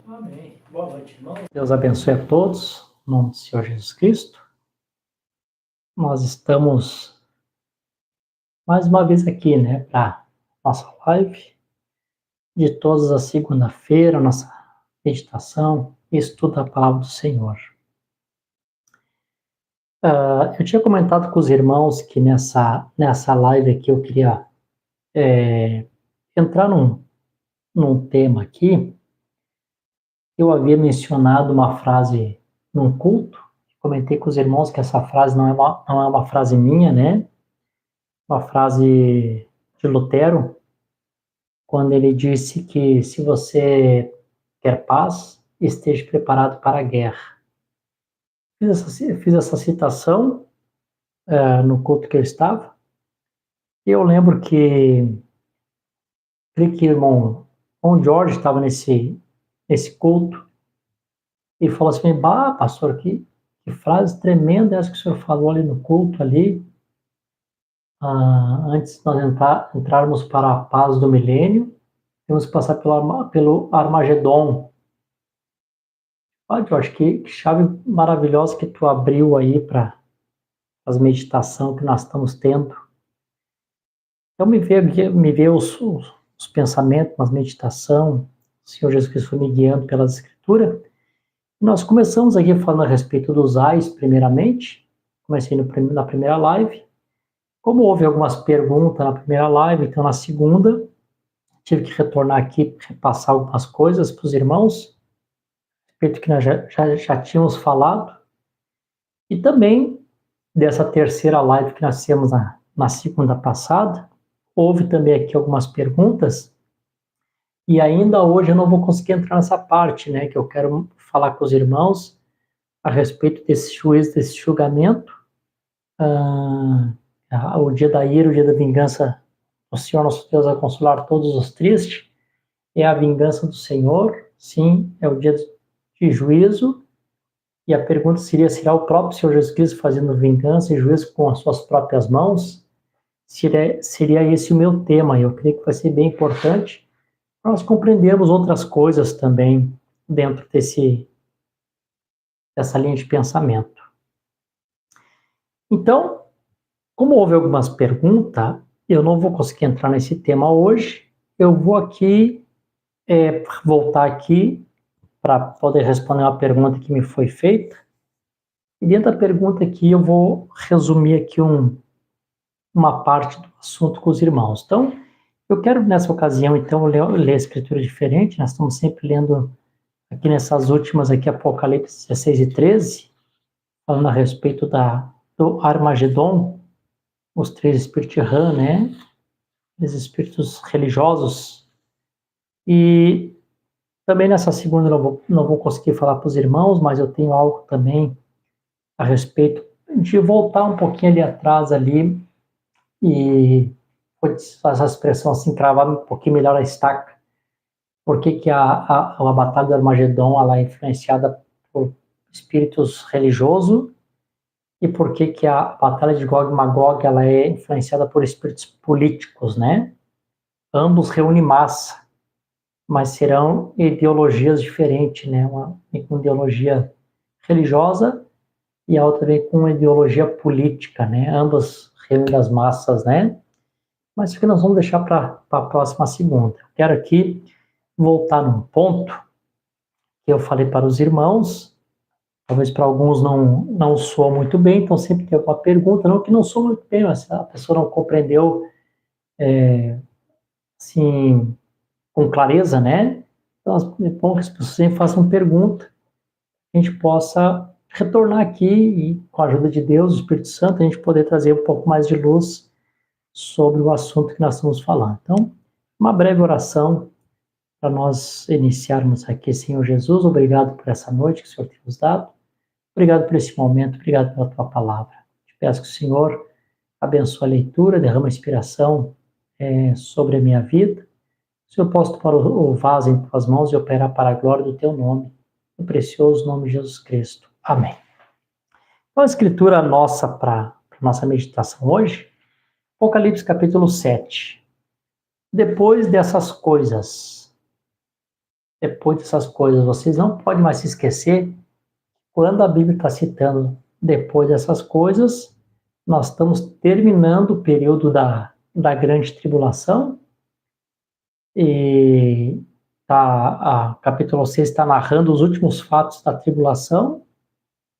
Amém. Boa noite, irmão. Deus abençoe a todos, em nome do Senhor Jesus Cristo. Nós estamos mais uma vez aqui, para nossa live de todas as segunda-feira, nossa meditação e estudo da palavra do Senhor. Eu tinha comentado com os irmãos que nessa live aqui eu queria entrar num tema aqui. Eu havia mencionado uma frase num culto, comentei com os irmãos que essa frase não é uma frase minha, uma frase de Lutero, quando ele disse que se você quer paz, esteja preparado para a guerra. Fiz essa citação no culto que eu estava, e eu lembro que o irmão George estava nesse culto, e falou assim: "Bah, pastor, que frase tremenda essa que o senhor falou ali no culto ali, antes de nós entrarmos para a paz do milênio, temos que passar pelo Armagedon." George, que chave maravilhosa que tu abriu aí para as meditações que nós estamos tendo. Então me veio os pensamentos, as meditações, o Senhor Jesus Cristo foi me guiando pelas Escrituras. Nós começamos aqui falando a respeito dos ais, primeiramente. Comecei na primeira live. Como houve algumas perguntas na primeira live, então na segunda, tive que retornar aqui, repassar algumas coisas para os irmãos, a respeito que nós já tínhamos falado. E também, dessa terceira live que nós fizemos na segunda passada, houve também aqui algumas perguntas, e ainda hoje eu não vou conseguir entrar nessa parte, que eu quero falar com os irmãos a respeito desse juízo, desse julgamento, o dia da ira, o dia da vingança, o Senhor nosso Deus vai consolar todos os tristes, é a vingança do Senhor, sim, é o dia de juízo, e a pergunta será o próprio Senhor Jesus Cristo fazendo vingança e juízo com as suas próprias mãos? Seria esse o meu tema, e eu creio que vai ser bem importante para nós compreendermos outras coisas também dentro dessa linha de pensamento. Então, como houve algumas perguntas, eu não vou conseguir entrar nesse tema hoje, eu vou aqui voltar aqui para poder responder uma pergunta que me foi feita, e dentro da pergunta aqui eu vou resumir aqui uma parte do assunto com os irmãos. Então, eu quero nessa ocasião, então, ler a escritura diferente. Nós estamos sempre lendo aqui nessas últimas aqui, Apocalipse 16 e 13, falando a respeito do Armagedon, os três espíritos de Ram, os espíritos religiosos. E também nessa segunda eu não vou conseguir falar para os irmãos, mas eu tenho algo também a respeito de voltar um pouquinho ali atrás ali e essa expressão assim, cravar um pouquinho melhor a estaca. Por que a Batalha do Armagedon ela é influenciada por espíritos religiosos, e por que a Batalha de Gog e Magog ela é influenciada por espíritos políticos, Ambos reúnem massa, mas serão ideologias diferentes, uma com ideologia religiosa e a outra vem com ideologia política, Ambas reúnem as massas, Mas isso que nós vamos deixar para a próxima segunda. Quero aqui voltar num ponto que eu falei para os irmãos, talvez para alguns não soa muito bem, então sempre tem alguma pergunta, não que não soa muito bem, mas a pessoa não compreendeu assim, com clareza, Então é bom que as pessoas sempre façam pergunta, que a gente possa retornar aqui e, com a ajuda de Deus, do Espírito Santo, a gente poder trazer um pouco mais de luz sobre o assunto que nós estamos falando. Então, uma breve oração para nós iniciarmos aqui. Senhor Jesus, obrigado por essa noite que o Senhor tem nos dado, obrigado por esse momento, obrigado pela tua palavra. Te peço que o Senhor abençoe a leitura, derrama inspiração sobre a minha vida. Se eu posso tomar o vaso em tuas mãos e operar para a glória do teu nome, no precioso nome de Jesus Cristo. Amém. Então, a escritura nossa para nossa meditação hoje, Apocalipse capítulo 7. Depois dessas coisas, depois dessas coisas. Vocês não podem mais se esquecer, quando a Bíblia está citando depois dessas coisas, nós estamos terminando o período da grande tribulação, e a capítulo 6 está narrando os últimos fatos da tribulação,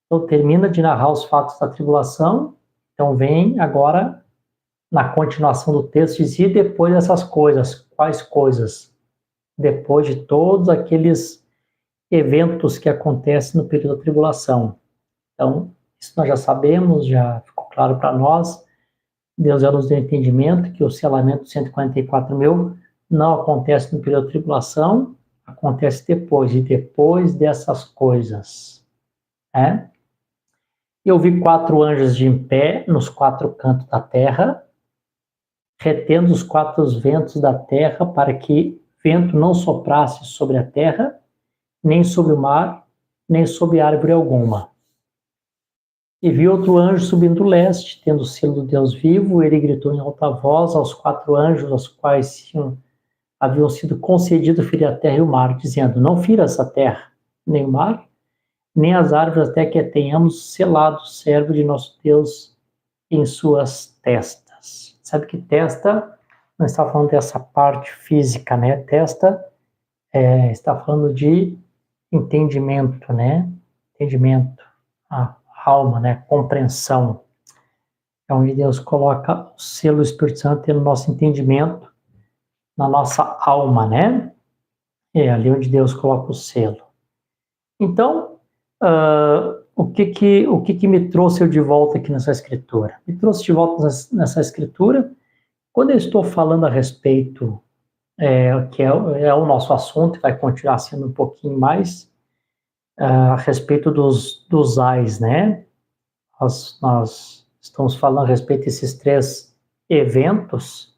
então termina de narrar os fatos da tribulação, então vem agora, na continuação do texto, diz, depois dessas coisas, quais coisas? Depois de todos aqueles eventos que acontecem no período da tribulação. Então, isso nós já sabemos, já ficou claro para nós, Deus já nos deu entendimento que o selamento de 144 mil não acontece no período da tribulação, acontece depois, e depois dessas coisas. Né? Eu vi 4 anjos de em pé nos 4 cantos da terra, retendo os 4 ventos da terra, para que vento não soprasse sobre a terra, nem sobre o mar, nem sobre árvore alguma. E vi outro anjo subindo do leste, tendo o selo do Deus vivo. Ele gritou em alta voz aos 4 anjos, aos quais haviam sido concedido ferir a terra e o mar, dizendo, não firas a terra, nem o mar, nem as árvores, até que tenhamos selado o servo de nosso Deus em suas testas. Sabe que testa, não está falando dessa parte física, né? Testa está falando de entendimento, né? Entendimento, a alma, né? Compreensão. É onde Deus coloca o selo do Espírito Santo no nosso entendimento, na nossa alma, né? É ali onde Deus coloca o selo. Então, o que me trouxe eu de volta aqui nessa escritura? Me trouxe de volta nessa escritura, quando eu estou falando a respeito, que é o nosso assunto, vai continuar sendo um pouquinho mais, a respeito dos ais, né? Nós estamos falando a respeito desses 3 eventos,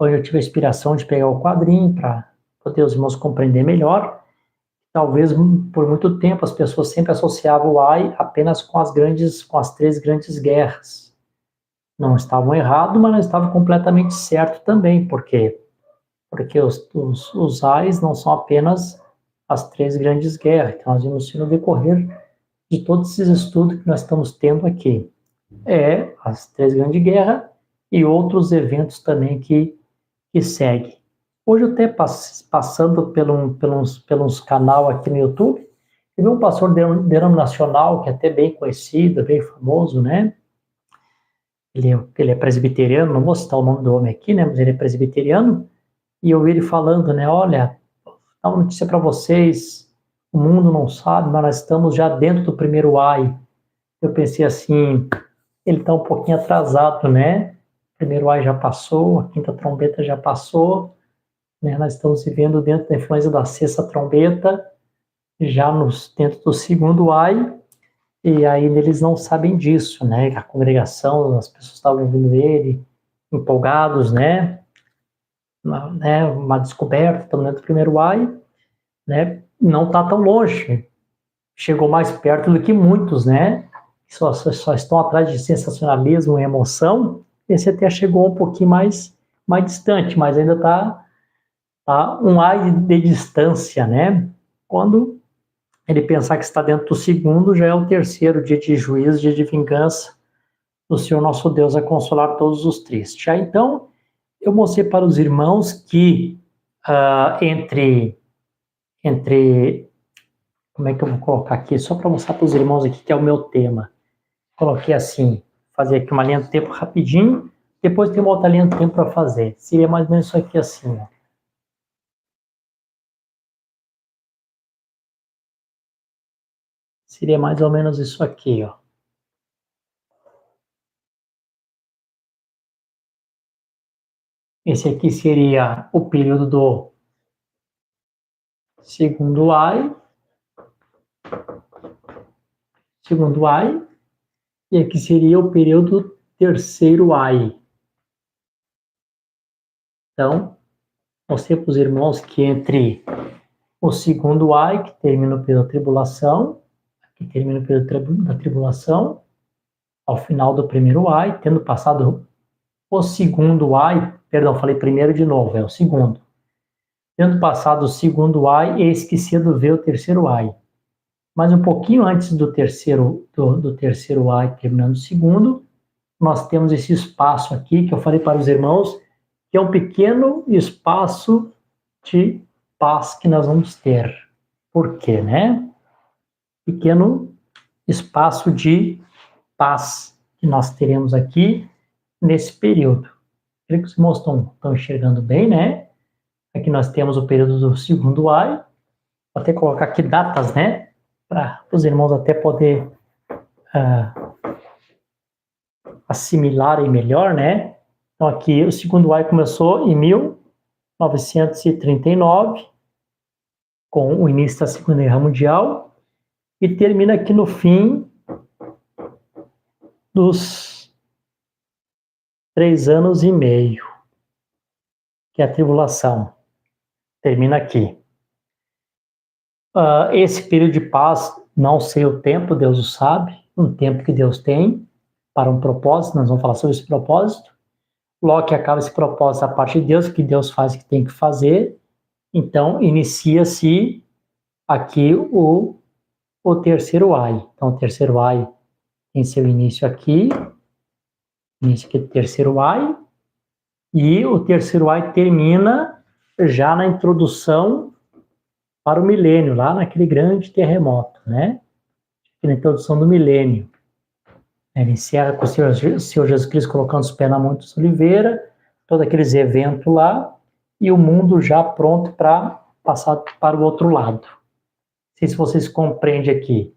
onde eu tive a inspiração de pegar o quadrinho para poder os irmãos compreender melhor. Talvez por muito tempo as pessoas sempre associavam o AI apenas com as 3 grandes guerras. Não estavam errados, mas não estavam completamente certo também. Por quê? Porque os AIs não são apenas as 3 grandes guerras. Então nós vimos no decorrer de todos esses estudos que nós estamos tendo aqui. As 3 grandes guerras e outros eventos também que seguem. Hoje eu até passando pelos canal aqui no YouTube, eu vi um pastor denominacional que é até bem conhecido, bem famoso, né? Ele é presbiteriano, não vou citar o nome do homem aqui, né? Mas ele é presbiteriano, e eu vi ele falando, né? Olha, dá uma notícia para vocês, o mundo não sabe, mas nós estamos já dentro do primeiro AI. Eu pensei assim, ele está um pouquinho atrasado, né? O primeiro AI já passou, a 5ª trombeta já passou, né? Nós estamos vivendo dentro da influência da 6ª trombeta, já dentro do segundo AI, e ainda eles não sabem disso, né? A congregação, as pessoas estavam ouvindo ele, empolgados, né? Uma descoberta, estamos dentro do primeiro AI, né? Não está tão longe, chegou mais perto do que muitos, né? Só estão atrás de sensacionalismo e emoção. Esse até chegou um pouquinho mais distante, mas ainda está um AI de distância, né? Quando ele pensar que está dentro do segundo, já é o 3º dia de juízo, dia de vingança do Senhor nosso Deus a consolar todos os tristes. Então, eu mostrei para os irmãos que entre como é que eu vou colocar aqui? Só para mostrar para os irmãos aqui que é o meu tema. Coloquei assim, fazer aqui uma linha do tempo rapidinho, depois tem uma outra linha do tempo para fazer. Seria mais ou menos isso aqui assim, ó. Seria mais ou menos isso aqui, ó. Esse aqui seria o período do segundo AI, e aqui seria o período 3º AI. Então, mostrei para os irmãos que entre o segundo AI, que termina o período da tribulação, que termina o período da tribulação, ao final do primeiro AI, tendo passado o segundo AI, perdão, falei primeiro de novo, é o segundo. Tendo passado o segundo ai, eis que cedo veio o terceiro ai. Mas um pouquinho antes do terceiro ai, terminando o segundo, nós temos esse espaço aqui, que eu falei para os irmãos, que é um pequeno espaço de paz que nós vamos ter. Por quê, né? Pequeno espaço de paz que nós teremos aqui nesse período. Creio que os irmãos estão enxergando bem, né? Aqui nós temos o período do segundo ai. Vou até colocar aqui datas, né? Para os irmãos até poder assimilarem melhor, né? Então aqui o segundo ai começou em 1939, com o início da Segunda Guerra Mundial, e termina aqui no fim dos 3 anos e meio, que é a tribulação. Termina aqui. Esse período de paz, não sei o tempo, Deus o sabe, um tempo que Deus tem para um propósito, nós vamos falar sobre esse propósito. Logo que acaba esse propósito da parte de Deus, que Deus faz o que tem que fazer, então inicia-se aqui o terceiro ai. Então o terceiro ai tem seu início aqui do terceiro ai, e o terceiro ai termina já na introdução para o milênio, lá naquele grande terremoto, né? Na introdução do milênio. Ele encerra com o Senhor Jesus Cristo colocando os pés na Monte de Oliveira, todos aqueles eventos lá, e o mundo já pronto para passar para o outro lado. Não sei se vocês compreendem aqui.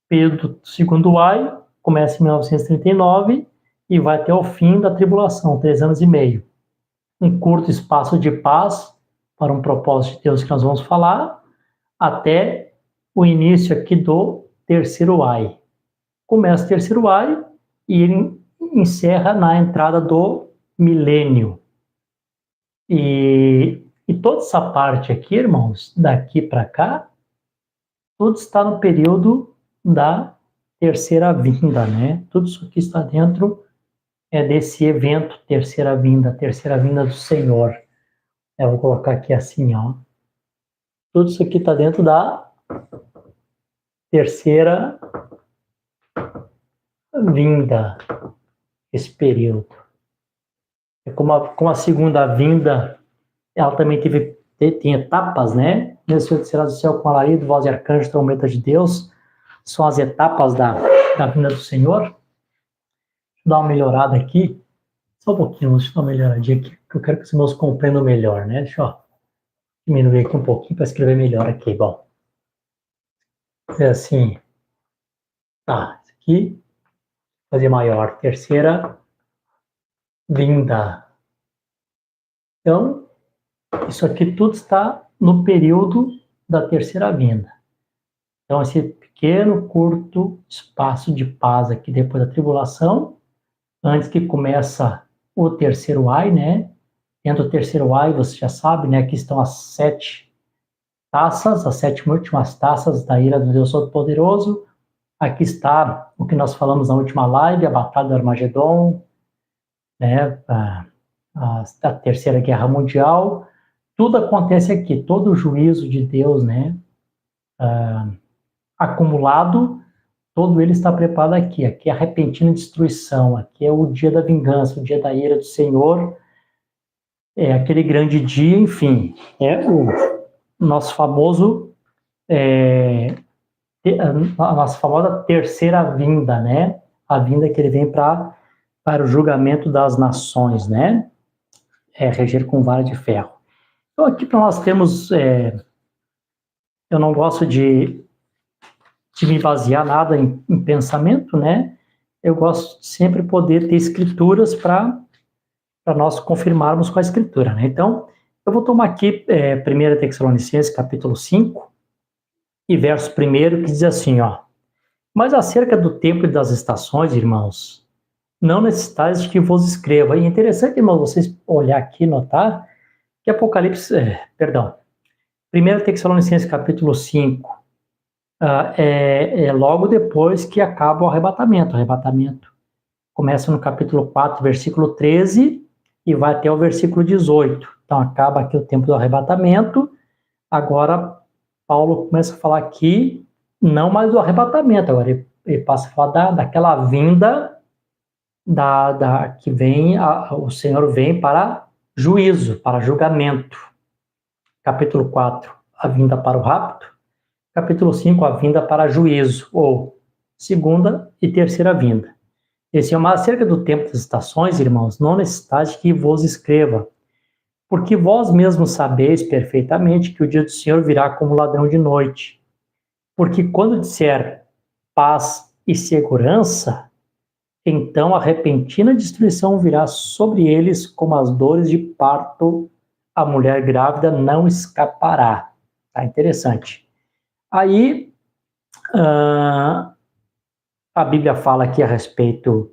O período do segundo ai começa em 1939 e vai até o fim da tribulação, 3 anos e meio. Um curto espaço de paz para um propósito de Deus que nós vamos falar, até o início aqui do terceiro ai. Começa o terceiro ai e ele encerra na entrada do milênio. E toda essa parte aqui, irmãos, daqui para cá, tudo está no período da terceira vinda, né? Tudo isso aqui está dentro desse evento, terceira vinda do Senhor. Eu vou colocar aqui assim, ó. Tudo isso aqui está dentro da terceira vinda, esse período. Como a segunda vinda, ela também tem etapas, né? Nesse Senhor será do céu com alarido, voz de arcanjo, trombeta de Deus. São as etapas da vinda do Senhor. Deixa eu dar uma melhorada aqui. Só um pouquinho, deixa eu dar uma melhoradinha aqui, que eu quero que os irmãos compreendam melhor, né? Deixa eu diminuir aqui um pouquinho para escrever melhor aqui. Bom, é assim. Tá, isso aqui. Fazer maior. Terceira vinda. Então, isso aqui tudo está no período da terceira vinda. Então, esse pequeno, curto espaço de paz aqui depois da tribulação, antes que começa o terceiro ai, né? Dentro do terceiro ai, você já sabe, né? Aqui estão as 7 taças, as 7 últimas taças da ira do Deus Todo-Poderoso. Aqui está o que nós falamos na última live, a Batalha do Armagedon, né? A Terceira Guerra Mundial. Tudo acontece aqui, todo o juízo de Deus, né? Acumulado, todo ele está preparado aqui. Aqui é a repentina destruição, aqui é o dia da vingança, o dia da ira do Senhor, é aquele grande dia, enfim, é o nosso famoso, a nossa famosa terceira vinda, né? A vinda que ele vem para o julgamento das nações, né? Reger com vara de ferro. Então aqui para nós temos, eu não gosto de me basear nada em pensamento, né? Eu gosto de sempre poder ter escrituras para nós confirmarmos com a escritura, né? Então, eu vou tomar aqui 1 Tessalonicenses, capítulo 5, e verso 1, que diz assim, ó. Mas acerca do tempo e das estações, irmãos, não necessitais de que vos escreva. E é interessante, irmãos, vocês olhar aqui e notar que Apocalipse, 1 Tessalonicenses, capítulo 5, logo depois que acaba o arrebatamento. O arrebatamento começa no capítulo 4, versículo 13, e vai até o versículo 18. Então, acaba aqui o tempo do arrebatamento. Agora, Paulo começa a falar aqui, não mais do arrebatamento, agora ele passa a falar daquela vinda que vem, o Senhor vem para juízo, para julgamento. Capítulo 4, a vinda para o rapto. Capítulo 5, a vinda para juízo, ou segunda e terceira vinda. Esse é uma acerca do tempo das estações, irmãos, não necessidade que vos escreva, porque vós mesmos sabeis perfeitamente que o dia do Senhor virá como ladrão de noite. Porque quando disser paz e segurança, então a repentina destruição virá sobre eles como as dores de parto, a mulher grávida não escapará. Tá interessante. Aí, a Bíblia fala aqui a respeito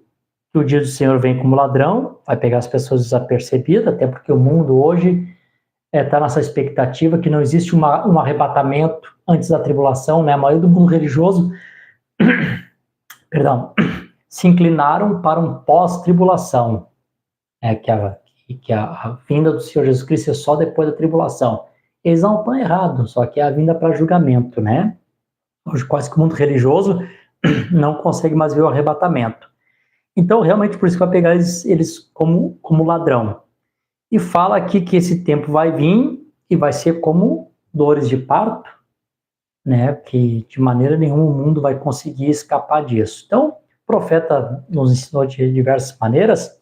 que o dia do Senhor vem como ladrão, vai pegar as pessoas desapercebidas, até porque o mundo hoje está nessa expectativa que não existe um arrebatamento antes da tribulação, né? A maioria do mundo religioso, perdão, se inclinaram para um pós-tribulação, né? que a vinda do Senhor Jesus Cristo é só depois da tribulação. Eles não estão errados, só que é a vinda para julgamento, né? Hoje quase que o mundo religioso não consegue mais ver o arrebatamento. Então, realmente, por isso que vai pegar eles como ladrão. E fala aqui que esse tempo vai vir e vai ser como dores de parto, né? Que de maneira nenhuma o mundo vai conseguir escapar disso. Então, o profeta nos ensinou de diversas maneiras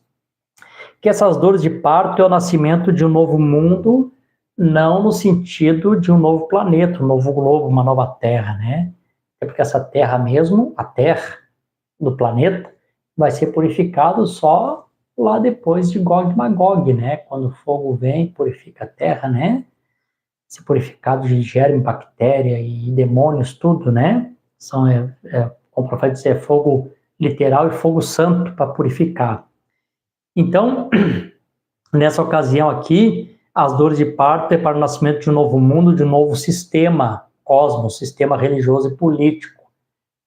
que essas dores de parto é o nascimento de um novo mundo, não no sentido de um novo planeta, um novo globo, uma nova terra, né? É porque essa terra mesmo, a terra do planeta, vai ser purificado só lá depois de Gog e Magog, né? Quando o fogo vem, purifica a terra, né? Esse purificado de germe, bactéria e demônios, tudo, né? Como o profeta disse, é fogo literal e fogo santo para purificar. Então, nessa ocasião aqui, as dores de parto é para o nascimento de um novo mundo, de um novo sistema cosmos, sistema religioso e político.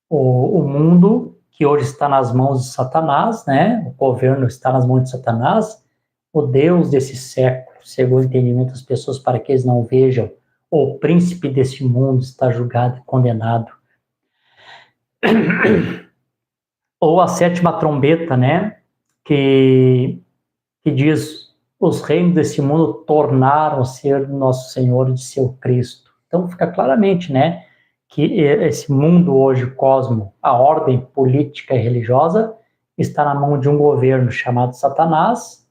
O mundo que hoje está nas mãos de Satanás, né? O governo está nas mãos de Satanás, o Deus desse século, segundo o entendimento das pessoas, para que eles não vejam, o príncipe deste mundo está julgado e condenado. Ou a sétima trombeta, né? Que diz, os reinos desse mundo tornaram-se nosso Senhor e de seu Cristo. Então fica claramente, né? Que esse mundo hoje, o cosmo, a ordem política e religiosa, está na mão de um governo chamado Satanás,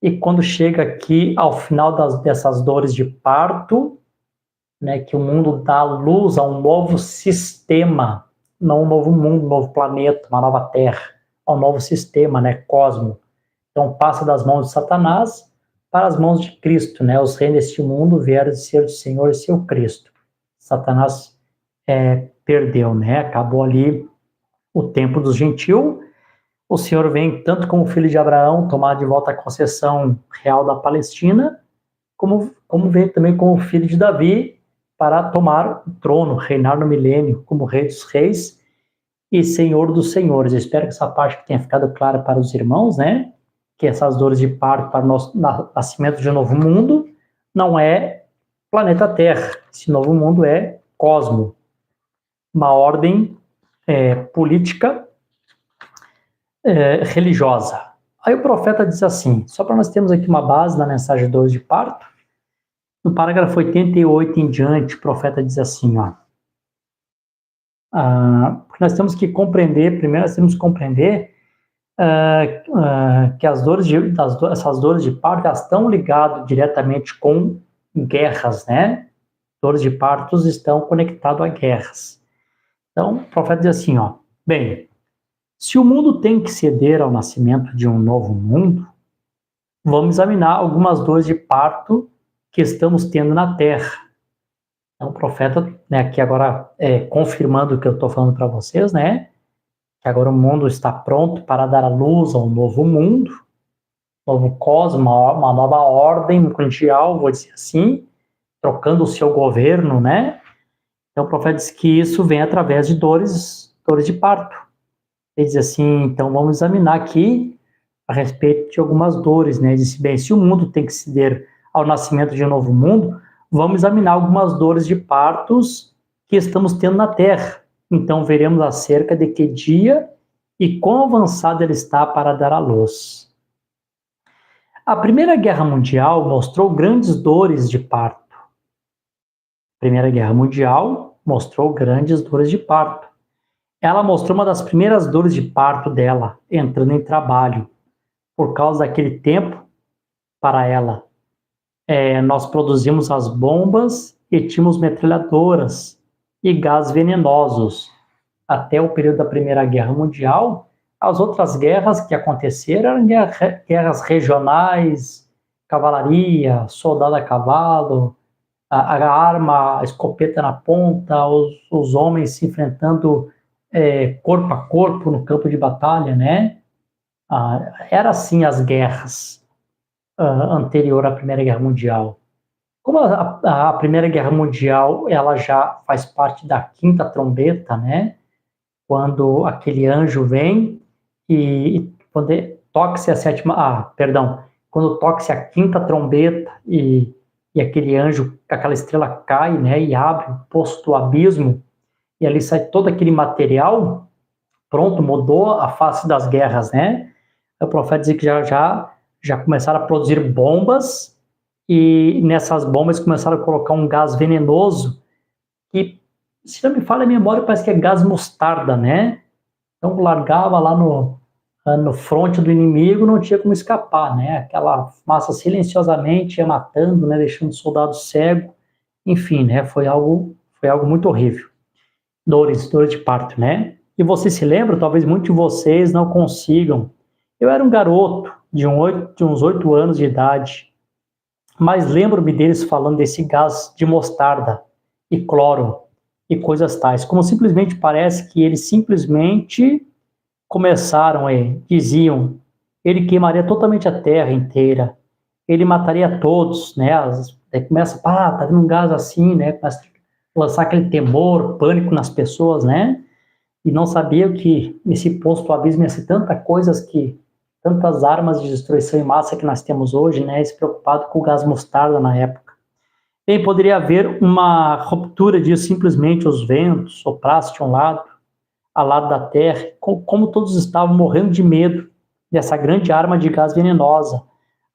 e quando chega aqui ao final dessas dores de parto, né, que o mundo dá luz a um novo sistema, não um novo mundo, um novo planeta, uma nova terra, a um novo sistema, né, cosmo. Então passa das mãos de Satanás para as mãos de Cristo, né, os reinos deste mundo vieram de ser do Senhor e seu Cristo. Satanás perdeu, né? Acabou ali o tempo dos gentios. O Senhor vem tanto como filho de Abraão tomar de volta a concessão real da Palestina, como vem também como filho de Davi para tomar o trono, reinar no milênio como rei dos reis e senhor dos senhores. Eu espero que essa parte tenha ficado clara para os irmãos, né? Que essas dores de parto para o nosso nascimento de um novo mundo não é planeta Terra. Esse novo mundo é cosmo, uma ordem política religiosa. Aí o profeta diz assim, só para nós termos aqui uma base na mensagem 2 de parto, no parágrafo 88 em diante, o profeta diz assim, ó, porque nós temos que compreender, primeiro nós temos que compreender que essas dores de parto estão ligadas diretamente com guerras, né? Dores de partos estão conectadas a guerras. Então, o profeta diz assim, ó, bem, se o mundo tem que ceder ao nascimento de um novo mundo, vamos examinar algumas dores de parto que estamos tendo na Terra. Então, o profeta, né, aqui agora confirmando o que eu estou falando para vocês, né, que agora o mundo está pronto para dar a luz a um novo mundo, novo cosmos, uma nova ordem mundial, vou dizer assim, trocando o seu governo, né? Então, o profeta diz que isso vem através de dores de parto. Ele diz assim, então vamos examinar aqui a respeito de algumas dores, né? Disse, bem, se o mundo tem que ceder ao nascimento de um novo mundo, vamos examinar algumas dores de partos que estamos tendo na Terra. Então, veremos acerca de que dia e quão avançado ele está para dar à luz. A Primeira Guerra Mundial mostrou grandes dores de parto. A Primeira Guerra Mundial mostrou grandes dores de parto. Ela mostrou uma das primeiras dores de parto dela, entrando em trabalho, por causa daquele tempo, para ela. Nós produzimos as bombas e tínhamos metralhadoras e gás venenosos. Até o período da Primeira Guerra Mundial, as outras guerras que aconteceram eram guerras regionais, cavalaria, soldado a cavalo, a arma, a escopeta na ponta, os homens se enfrentando corpo a corpo no campo de batalha, né? Era assim as guerras anterior à Primeira Guerra Mundial. Como a Primeira Guerra Mundial ela já faz parte da quinta trombeta, né? Quando aquele anjo vem e quando toca-se a sétima, quando toca-se a quinta trombeta e aquele anjo, aquela estrela cai, né? E abre o poço do abismo e ali sai todo aquele material, pronto, mudou a face das guerras, né? O profeta diz que já começaram a produzir bombas e nessas bombas começaram a colocar um gás venenoso que, se não me falha a memória, parece que é gás mostarda, né? Então largava lá no fronte do inimigo, não tinha como escapar, né? Aquela massa silenciosamente ia matando, né? Deixando o soldado cego, enfim, né? Foi algo muito horrível. Dores de parto, né? E você se lembra? Talvez muitos de vocês não consigam. Eu era um garoto de uns 8 anos de idade, mas lembro-me deles falando desse gás de mostarda e cloro e coisas tais, como simplesmente parece que eles simplesmente começaram diziam, ele queimaria totalmente a terra inteira, ele mataria todos, né? Aí começa, tá vindo um gás assim, né? Começa a lançar aquele temor, pânico nas pessoas, né? E não sabia que nesse posto do abismo ia ser tantas armas de destruição em massa que nós temos hoje, né? Se preocupado com o gás mostarda na época. E poderia haver uma ruptura disso, simplesmente os ventos soprassem de um lado, ao lado da terra, como todos estavam morrendo de medo dessa grande arma de gás venenosa.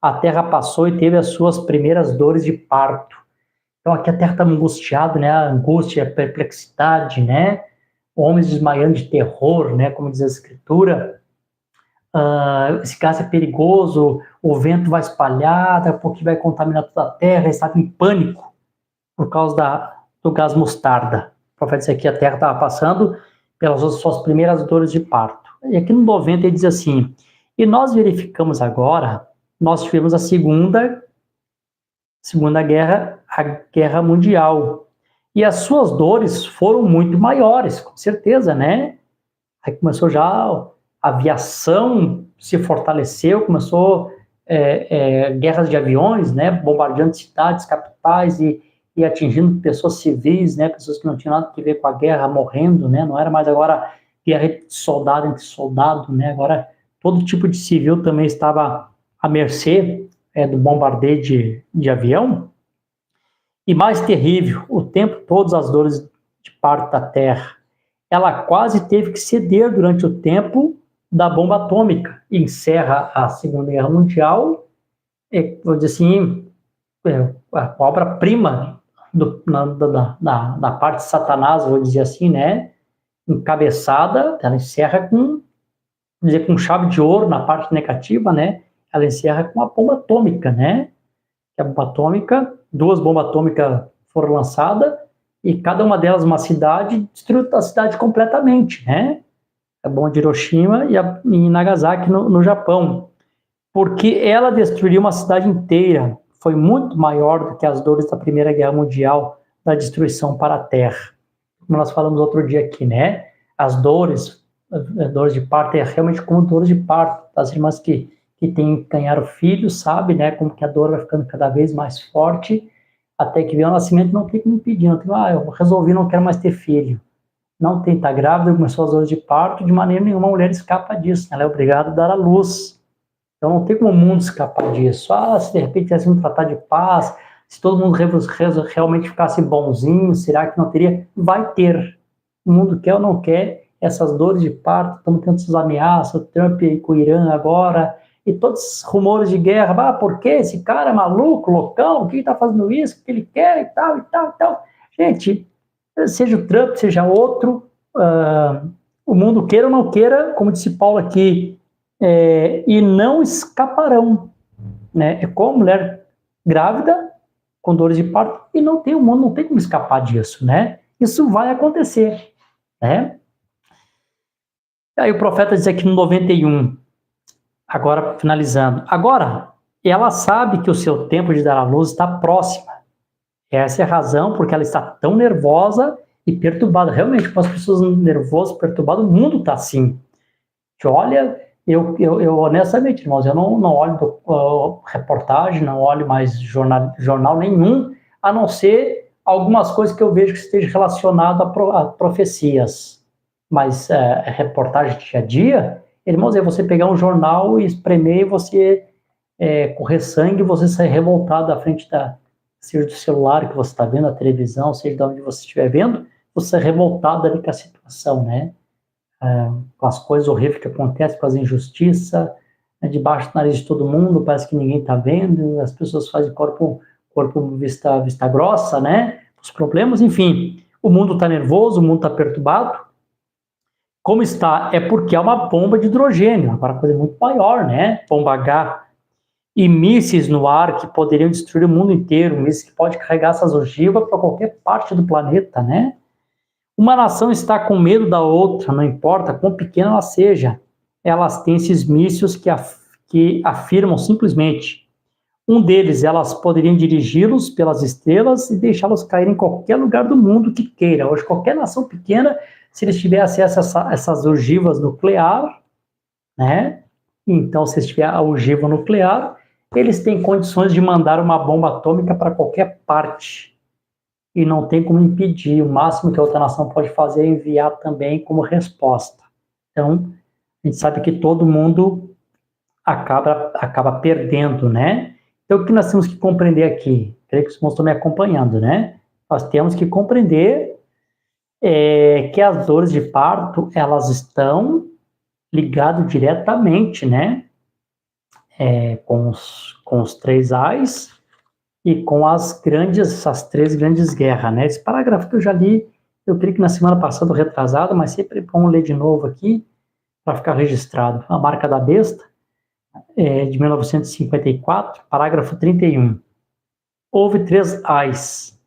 A terra passou e teve as suas primeiras dores de parto. Então aqui a terra estava angustiada, né? A angústia, a perplexidade, né? Homens desmaiando de terror, né? Como diz a escritura. Esse gás é perigoso, o vento vai espalhar, daqui a pouco vai contaminar toda a terra. Eles estavam em pânico por causa do gás mostarda. O profeta disse que a terra estava passando pelas suas primeiras dores de parto. E aqui no 90 ele diz assim, e nós verificamos agora, nós tivemos a segunda guerra, a Guerra Mundial, e as suas dores foram muito maiores, com certeza, né? Aí começou já a aviação se fortaleceu, começou guerras de aviões, né? Bombardeando cidades, capitais e atingindo pessoas civis, né? Pessoas que não tinham nada a ver com a guerra, morrendo, né? Não era mais agora guerra de soldado entre soldado, né? Agora todo tipo de civil também estava à mercê do bombardeio de avião. E mais terrível, o tempo todo as dores de parto da terra. Ela quase teve que ceder durante o tempo da bomba atômica. E encerra a Segunda Guerra Mundial, vou dizer assim, a obra-prima da parte de Satanás, vou dizer assim, né? Encabeçada, ela encerra com chave de ouro na parte negativa, né? Ela encerra com a bomba atômica, né? A bomba atômica, 2 bombas atômicas foram lançadas e cada uma delas uma cidade, destruiu a cidade completamente, né? A bomba de Hiroshima e Nagasaki no Japão, porque ela destruiria uma cidade inteira. Foi muito maior do que as dores da Primeira Guerra Mundial, da destruição para a Terra. Como nós falamos outro dia aqui, né? As dores de parto é realmente como dores de parto. As irmãs que ganharam filhos, sabe, né? Como que a dor vai ficando cada vez mais forte, até que vem o nascimento, não tem como impedir. Não tem, eu resolvi, não quero mais ter filho. Não tem, tá grávida, começou as dores de parto, de maneira nenhuma a mulher escapa disso. Ela é obrigada a dar à luz. Então não tem como o mundo escapar disso. Se de repente tivesse um tratado de paz, se todo mundo realmente ficasse bonzinho, será que não teria? Vai ter. O mundo quer ou não quer, essas dores de parto, estamos tendo essas ameaças, o Trump com o Irã agora, e todos os rumores de guerra. Por que esse cara é maluco, loucão, o que ele está fazendo isso, o que ele quer e tal, e tal, e tal. Gente, seja o Trump, seja outro, o mundo queira ou não queira, como disse Paulo aqui, e não escaparão, né? É como mulher grávida, com dores de parto, e o mundo não tem como escapar disso, né? Isso vai acontecer, né? Aí o profeta diz aqui no 91, agora finalizando, agora ela sabe que o seu tempo de dar à luz está próxima. Essa é a razão porque ela está tão nervosa e perturbada. Realmente, com as pessoas nervosas, perturbadas, o mundo está assim. Olha, eu honestamente, irmãos, eu não olho reportagem, não olho mais jornal nenhum, a não ser algumas coisas que eu vejo que esteja relacionado a profecias. Mas reportagem dia a dia, irmãos, é você pegar um jornal e espremer e você correr sangue, você sair revoltado da frente seja do celular que você está vendo, a televisão, seja de onde você estiver vendo, você é revoltado ali com a situação, né? Com as coisas horríveis que acontecem, com as injustiças, debaixo do nariz de todo mundo, parece que ninguém está vendo, as pessoas fazem corpo vista grossa, né? Os problemas, enfim, o mundo está nervoso, o mundo está perturbado. Como está? É porque é uma bomba de hidrogênio, agora coisa muito maior, né? Bomba H. E mísseis no ar que poderiam destruir o mundo inteiro, mísseis que pode carregar essas ogivas para qualquer parte do planeta, né? Uma nação está com medo da outra, não importa quão pequena ela seja. Elas têm esses mísseis que afirmam simplesmente. Um deles, elas poderiam dirigi-los pelas estrelas e deixá-los cair em qualquer lugar do mundo que queira. Hoje, qualquer nação pequena, se eles tiverem acesso a essas ogivas nuclear, né? Então, se eles tiverem a ogiva nuclear, eles têm condições de mandar uma bomba atômica para qualquer parte. E não tem como impedir. O máximo que a outra nação pode fazer é enviar também como resposta. Então, a gente sabe que todo mundo acaba perdendo, né? Então, o que nós temos que compreender aqui? Creio que os irmãos estão me acompanhando, né? Nós temos que compreender que as dores de parto, elas estão ligadas diretamente, né? Com os 3 A's e com essas 3 grandes guerras, né? Esse parágrafo que eu já li, eu creio que na semana passada, retrasada, mas sempre vamos ler de novo aqui, para ficar registrado. A Marca da Besta, de 1954, parágrafo 31. Houve 3 A's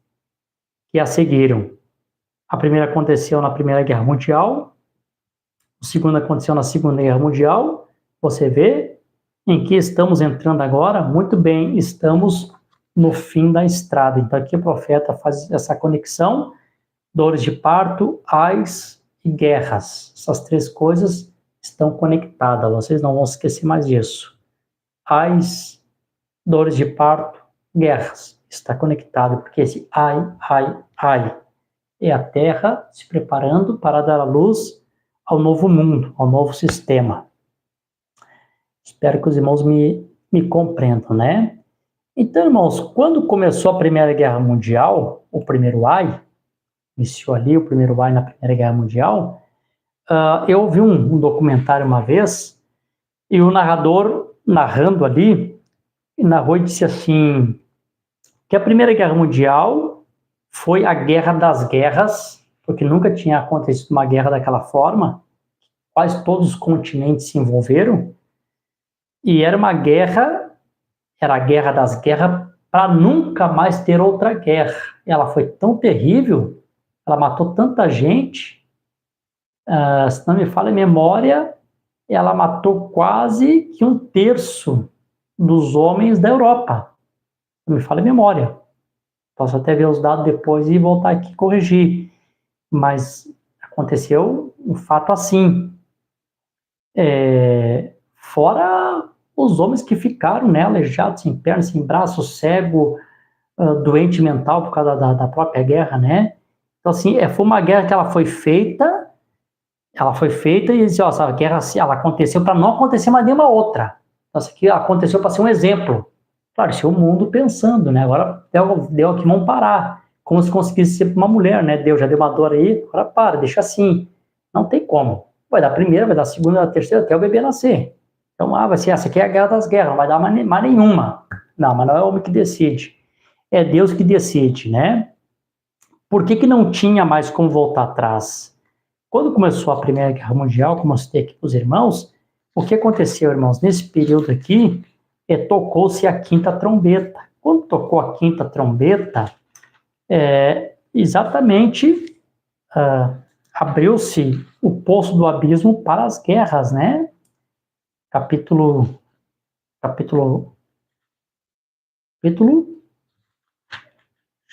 que a seguiram. A primeira aconteceu na Primeira Guerra Mundial, a segunda aconteceu na Segunda Guerra Mundial, você vê em que estamos entrando agora? Muito bem, estamos no fim da estrada. Então aqui o profeta faz essa conexão, dores de parto, ais e guerras. Essas 3 coisas estão conectadas, vocês não vão esquecer mais disso. Ais, dores de parto, guerras. Está conectado, porque esse ai é a Terra se preparando para dar à luz ao novo mundo, ao novo sistema. Espero que os irmãos me compreendam, né? Então, irmãos, quando começou a Primeira Guerra Mundial, o primeiro AI, iniciou ali o primeiro AI na Primeira Guerra Mundial, eu ouvi um documentário uma vez, e o narrador, narrando ali, narrou e disse assim, que a Primeira Guerra Mundial foi a guerra das guerras, porque nunca tinha acontecido uma guerra daquela forma, quase todos os continentes se envolveram, e era uma guerra, era a guerra das guerras, para nunca mais ter outra guerra. Ela foi tão terrível, ela matou tanta gente, se não me falha a memória, ela matou quase que 1/3 dos homens da Europa. Não me falha a memória. Posso até ver os dados depois e voltar aqui e corrigir. Mas aconteceu um fato assim. Fora os homens que ficaram, né, aleijados, sem pernas, sem braços, cego, doente mental por causa da própria guerra, né? Então, assim, foi uma guerra que ela foi feita e dizia, essa guerra ela aconteceu para não acontecer mais nenhuma outra. Então, isso aqui aconteceu para ser um exemplo. Claro, isso é o mundo pensando, né? Agora deu aqui, vamos parar. Como se conseguisse ser uma mulher, né? Deus já deu uma dor aí, agora para, deixa assim. Não tem como. Vai dar a primeira, vai dar a segunda, vai dar a terceira, até o bebê nascer. Então, vai ser essa aqui é a guerra das guerras, não vai dar mais nenhuma. Não, mas não é o homem que decide. É Deus que decide, né? Por que não tinha mais como voltar atrás? Quando começou a Primeira Guerra Mundial, como eu citei aqui para os irmãos, o que aconteceu, irmãos? Nesse período aqui, tocou-se a quinta trombeta. Quando tocou a quinta trombeta, exatamente abriu-se o poço do abismo para as guerras, né? Capítulo, deixa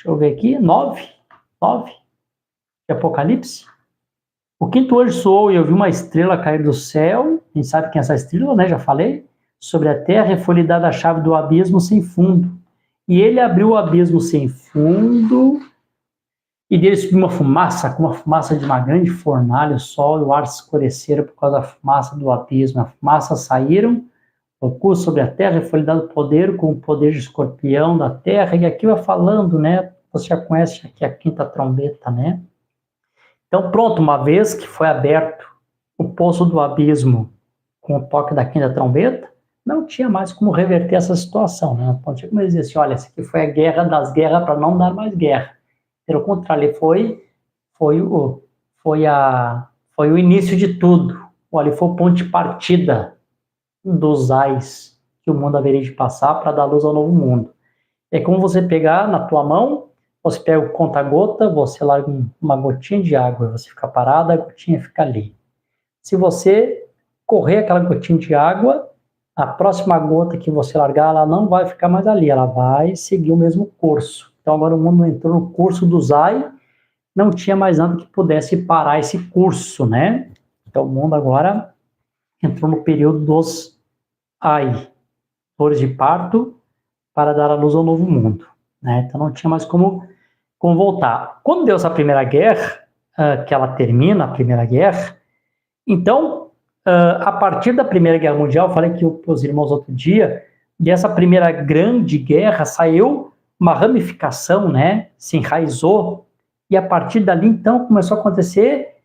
eu ver aqui, 9 de Apocalipse. O quinto anjo soou e eu vi uma estrela cair do céu. A gente sabe quem é essa estrela, né? Já falei. Sobre a terra, e foi-lhe dada a chave do abismo sem fundo. E ele abriu o abismo sem fundo, e dele subiu uma fumaça, como a fumaça de uma grande fornalha. O sol e o ar se escureceram por causa da fumaça do abismo. A fumaça saíram, tocou sobre a terra, e foi-lhe dado poder, com o poder de escorpião da terra. E aqui vai falando, né? Você já conhece aqui a quinta trombeta, né? Então, pronto, uma vez que foi aberto o poço do abismo com o toque da quinta trombeta, não tinha mais como reverter essa situação, né? Não tinha como dizer assim, olha, essa aqui foi a guerra das guerras para não dar mais guerra. Pelo contrário, foi o início de tudo. Ali foi o ponto de partida dos ais que o mundo haveria de passar para dar luz ao novo mundo. É como você pegar na tua mão, você pega o conta-gota, você larga uma gotinha de água, você fica parado, a gotinha fica ali. Se você correr aquela gotinha de água, a próxima gota que você largar, ela não vai ficar mais ali, ela vai seguir o mesmo curso. Então agora o mundo entrou no curso do Zai, não tinha mais nada que pudesse parar esse curso, né? Então o mundo agora entrou no período dos Ai, dores de parto, para dar a luz ao novo mundo, né? Então não tinha mais como voltar. Quando deu essa primeira guerra, que ela termina, a primeira guerra, então, a partir da Primeira Guerra Mundial, eu falei que os irmãos outro dia, dessa primeira grande guerra saiu uma ramificação, né? Se enraizou, e a partir dali, então, começou a acontecer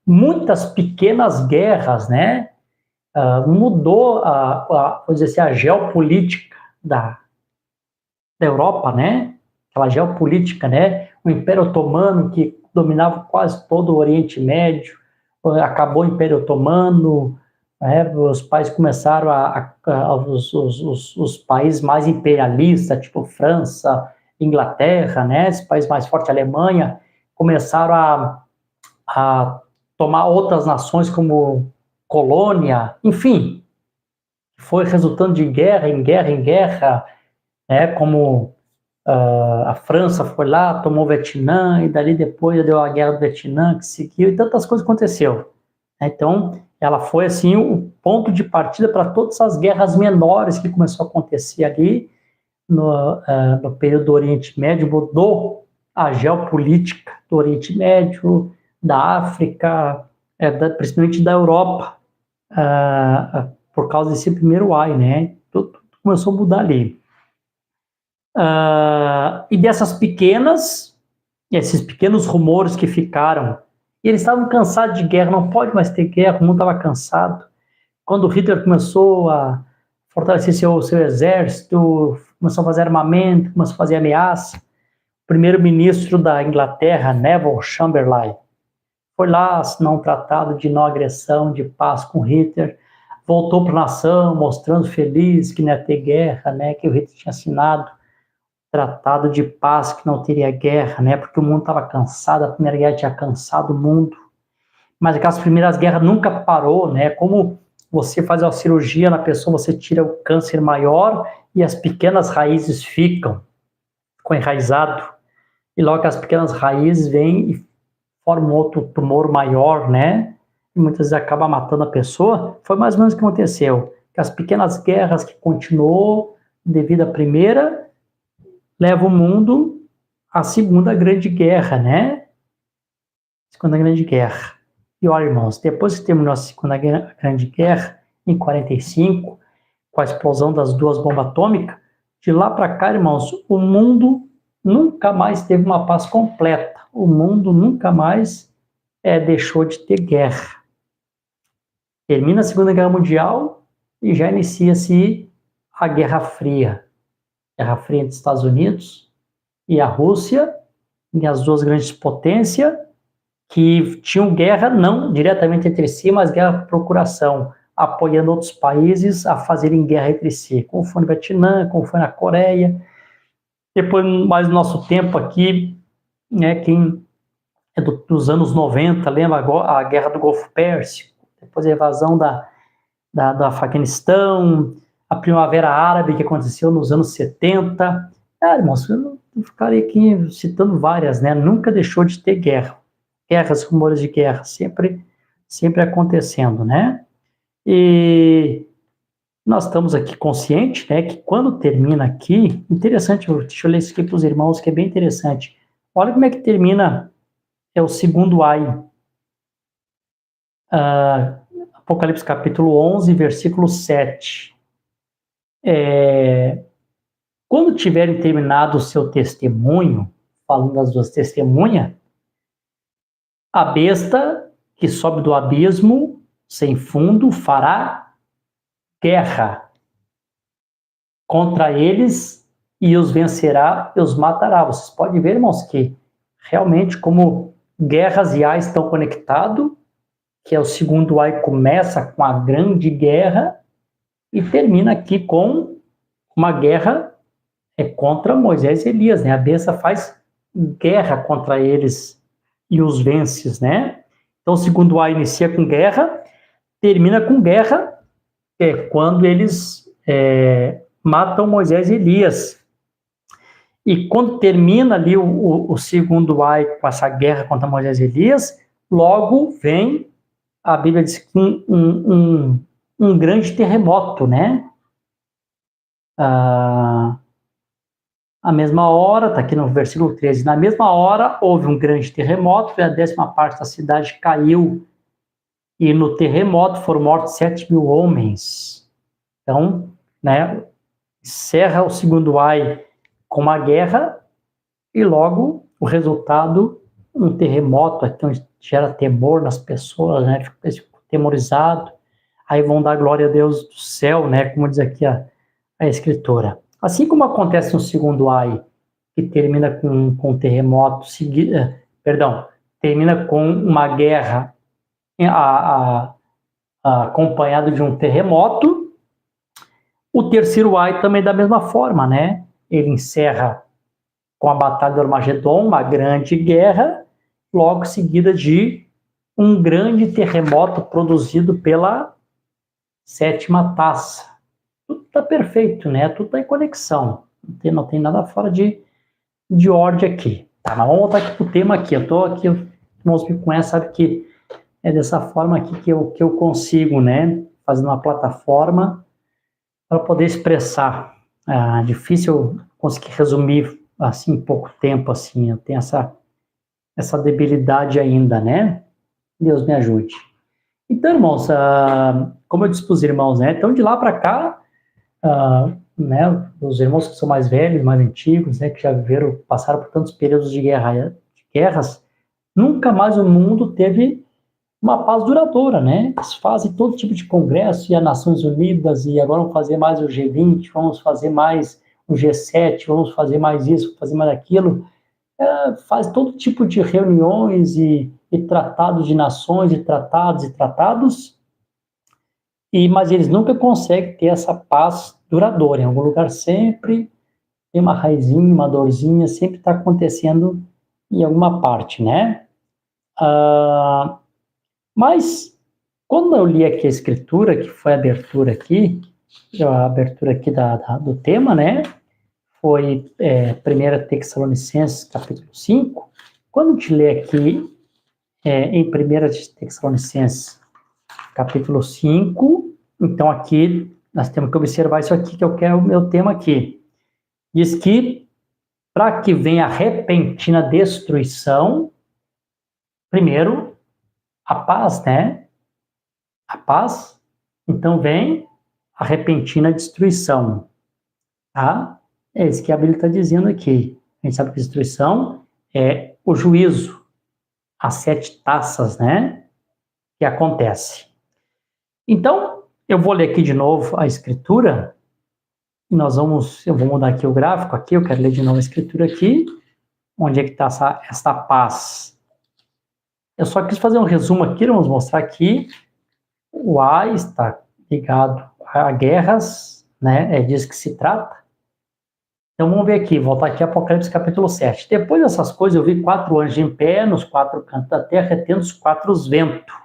muitas pequenas guerras, né? Mudou vou dizer assim, a geopolítica da Europa, né? Aquela geopolítica, né? O Império Otomano, que dominava quase todo o Oriente Médio, acabou o Império Otomano, os países começaram os países mais imperialistas, tipo França, Inglaterra, né? Esse país mais forte, Alemanha, começaram a tomar outras nações como colônia, enfim, foi resultando de guerra em guerra em guerra, né? Como a França foi lá, tomou o Vietnã, e dali depois deu a guerra do Vietnã, que seguiu, e tantas coisas aconteceu. Então, ela foi, assim, o ponto de partida para todas as guerras menores que começou a acontecer ali no período do Oriente Médio, mudou a geopolítica do Oriente Médio, da África, principalmente da Europa, por causa desse primeiro AI, né? Tudo começou a mudar ali. E dessas esses pequenos rumores que ficaram, e eles estavam cansados de guerra, não pode mais ter guerra, o mundo estava cansado. Quando Hitler começou a fortalecer seu exército, começou a fazer armamento, começou a fazer ameaça, o primeiro-ministro da Inglaterra, Neville Chamberlain, foi lá assinar um tratado de não agressão, de paz com Hitler, voltou para a nação, mostrando feliz que não ia ter guerra, né, que o Hitler tinha assinado tratado de paz, que não teria guerra, né? Porque o mundo estava cansado, a Primeira Guerra tinha cansado o mundo. Mas aquelas primeiras guerras nunca parou, né? Como você faz a cirurgia na pessoa, você tira o câncer maior e as pequenas raízes ficam enraizado. E logo as pequenas raízes vêm e formam outro tumor maior, né? E muitas vezes acaba matando a pessoa. Foi mais ou menos o que aconteceu. Que as pequenas guerras que continuou devido à primeira leva o mundo à Segunda Grande Guerra, né? Segunda Grande Guerra. E olha, irmãos, depois que terminou a Segunda Grande Guerra, em 45, com a explosão das duas bombas atômicas, de lá para cá, irmãos, o mundo nunca mais teve uma paz completa. O mundo nunca mais deixou de ter guerra. Termina a Segunda Guerra Mundial e já inicia-se a Guerra Fria. Guerra Fria entre os Estados Unidos e a Rússia, e as duas grandes potências, que tinham guerra não diretamente entre si, mas guerra por procuração, apoiando outros países a fazerem guerra entre si, como foi no Vietnã, como foi na Coreia. Depois, mais no nosso tempo aqui, né, quem é dos anos 90, lembra a Guerra do Golfo Pérsico, depois a invasão do Afeganistão, a Primavera Árabe que aconteceu nos anos 70. Irmãos, eu não ficarei aqui citando várias, né? Nunca deixou de ter guerra. Guerras, rumores de guerra, sempre acontecendo, né? E nós estamos aqui conscientes, né, que quando termina aqui, interessante, deixa eu ler isso aqui para os irmãos, que é bem interessante. Olha como é que termina o segundo ai. Apocalipse capítulo 11, versículo 7. Quando tiverem terminado o seu testemunho, falando das duas testemunhas, a besta que sobe do abismo sem fundo fará guerra contra eles e os vencerá e os matará. Vocês podem ver, irmãos, que realmente como guerras e ais estão conectados, que é o segundo ai começa com a grande guerra e termina aqui com uma guerra contra Moisés e Elias, né? A besta faz guerra contra eles e os vence, né? Então o segundo ai inicia com guerra, termina com guerra, quando eles matam Moisés e Elias. E quando termina ali o segundo ai com essa guerra contra Moisés e Elias, logo vem, a Bíblia diz que um grande terremoto, né? A mesma hora, está aqui no versículo 13, na mesma hora houve um grande terremoto, e a 10ª parte da cidade caiu, e no terremoto foram mortos 7.000 homens. Então, né, encerra o segundo ai com uma guerra, e logo o resultado, um terremoto, então gera temor nas pessoas, né, fica temorizado, aí vão dar glória a Deus do céu, né, como diz aqui a escritora. Assim como acontece no segundo ai, que termina com terremoto, termina com uma guerra acompanhado de um terremoto, o terceiro ai também da mesma forma, né? Ele encerra com a Batalha do Armagedon, uma grande guerra, logo seguida de um grande terremoto produzido pela 7ª taça. Tudo está perfeito, né? Tudo está em conexão. Não tem nada fora de ordem aqui. Tá, mas vamos voltar aqui para o tema aqui. Eu estou aqui, irmãos me conhecem, sabe que é dessa forma aqui que eu consigo, né? Fazendo uma plataforma para poder expressar. Difícil conseguir resumir assim em pouco tempo, assim. Eu tenho essa debilidade ainda, né? Deus me ajude. Então, irmãos, como eu disse para os irmãos, né? Então, de lá para cá, né, os irmãos que são mais velhos, mais antigos, né, que já passaram por tantos períodos de guerras, nunca mais o mundo teve uma paz duradoura, né? Eles fazem todo tipo de congresso, e as Nações Unidas, e agora vamos fazer mais o G20, vamos fazer mais o G7, vamos fazer mais isso, fazer mais aquilo. Faz todo tipo de reuniões e tratados de nações, e tratados, mas eles nunca conseguem ter essa paz duradoura. Em algum lugar sempre tem uma raizinha, uma dorzinha, sempre está acontecendo em alguma parte, né? Mas, quando eu li aqui a escritura, que foi a abertura aqui do tema, né? Foi 1 Tessalonicenses, capítulo 5. Quando a gente lê aqui em 1 Tessalonicenses, capítulo 5, então aqui nós temos que observar isso aqui, que eu quero o meu tema aqui. Diz que, para que venha a repentina destruição, primeiro, a paz, né? A paz. Então vem a repentina destruição, tá? É isso que a Bíblia está dizendo aqui. A gente sabe que destruição é o juízo, as 7 taças, né? Que acontece. Então, eu vou ler aqui de novo a escritura. Eu vou mudar aqui o gráfico aqui, eu quero ler de novo a escritura aqui. Onde é que está essa paz? Eu só quis fazer um resumo aqui, vamos mostrar aqui. O A está ligado a guerras, né? É disso que se trata. Então vamos ver aqui, voltar aqui a Apocalipse capítulo 7. Depois dessas coisas eu vi 4 anjos em pé nos 4 cantos da terra, retendo os 4 ventos.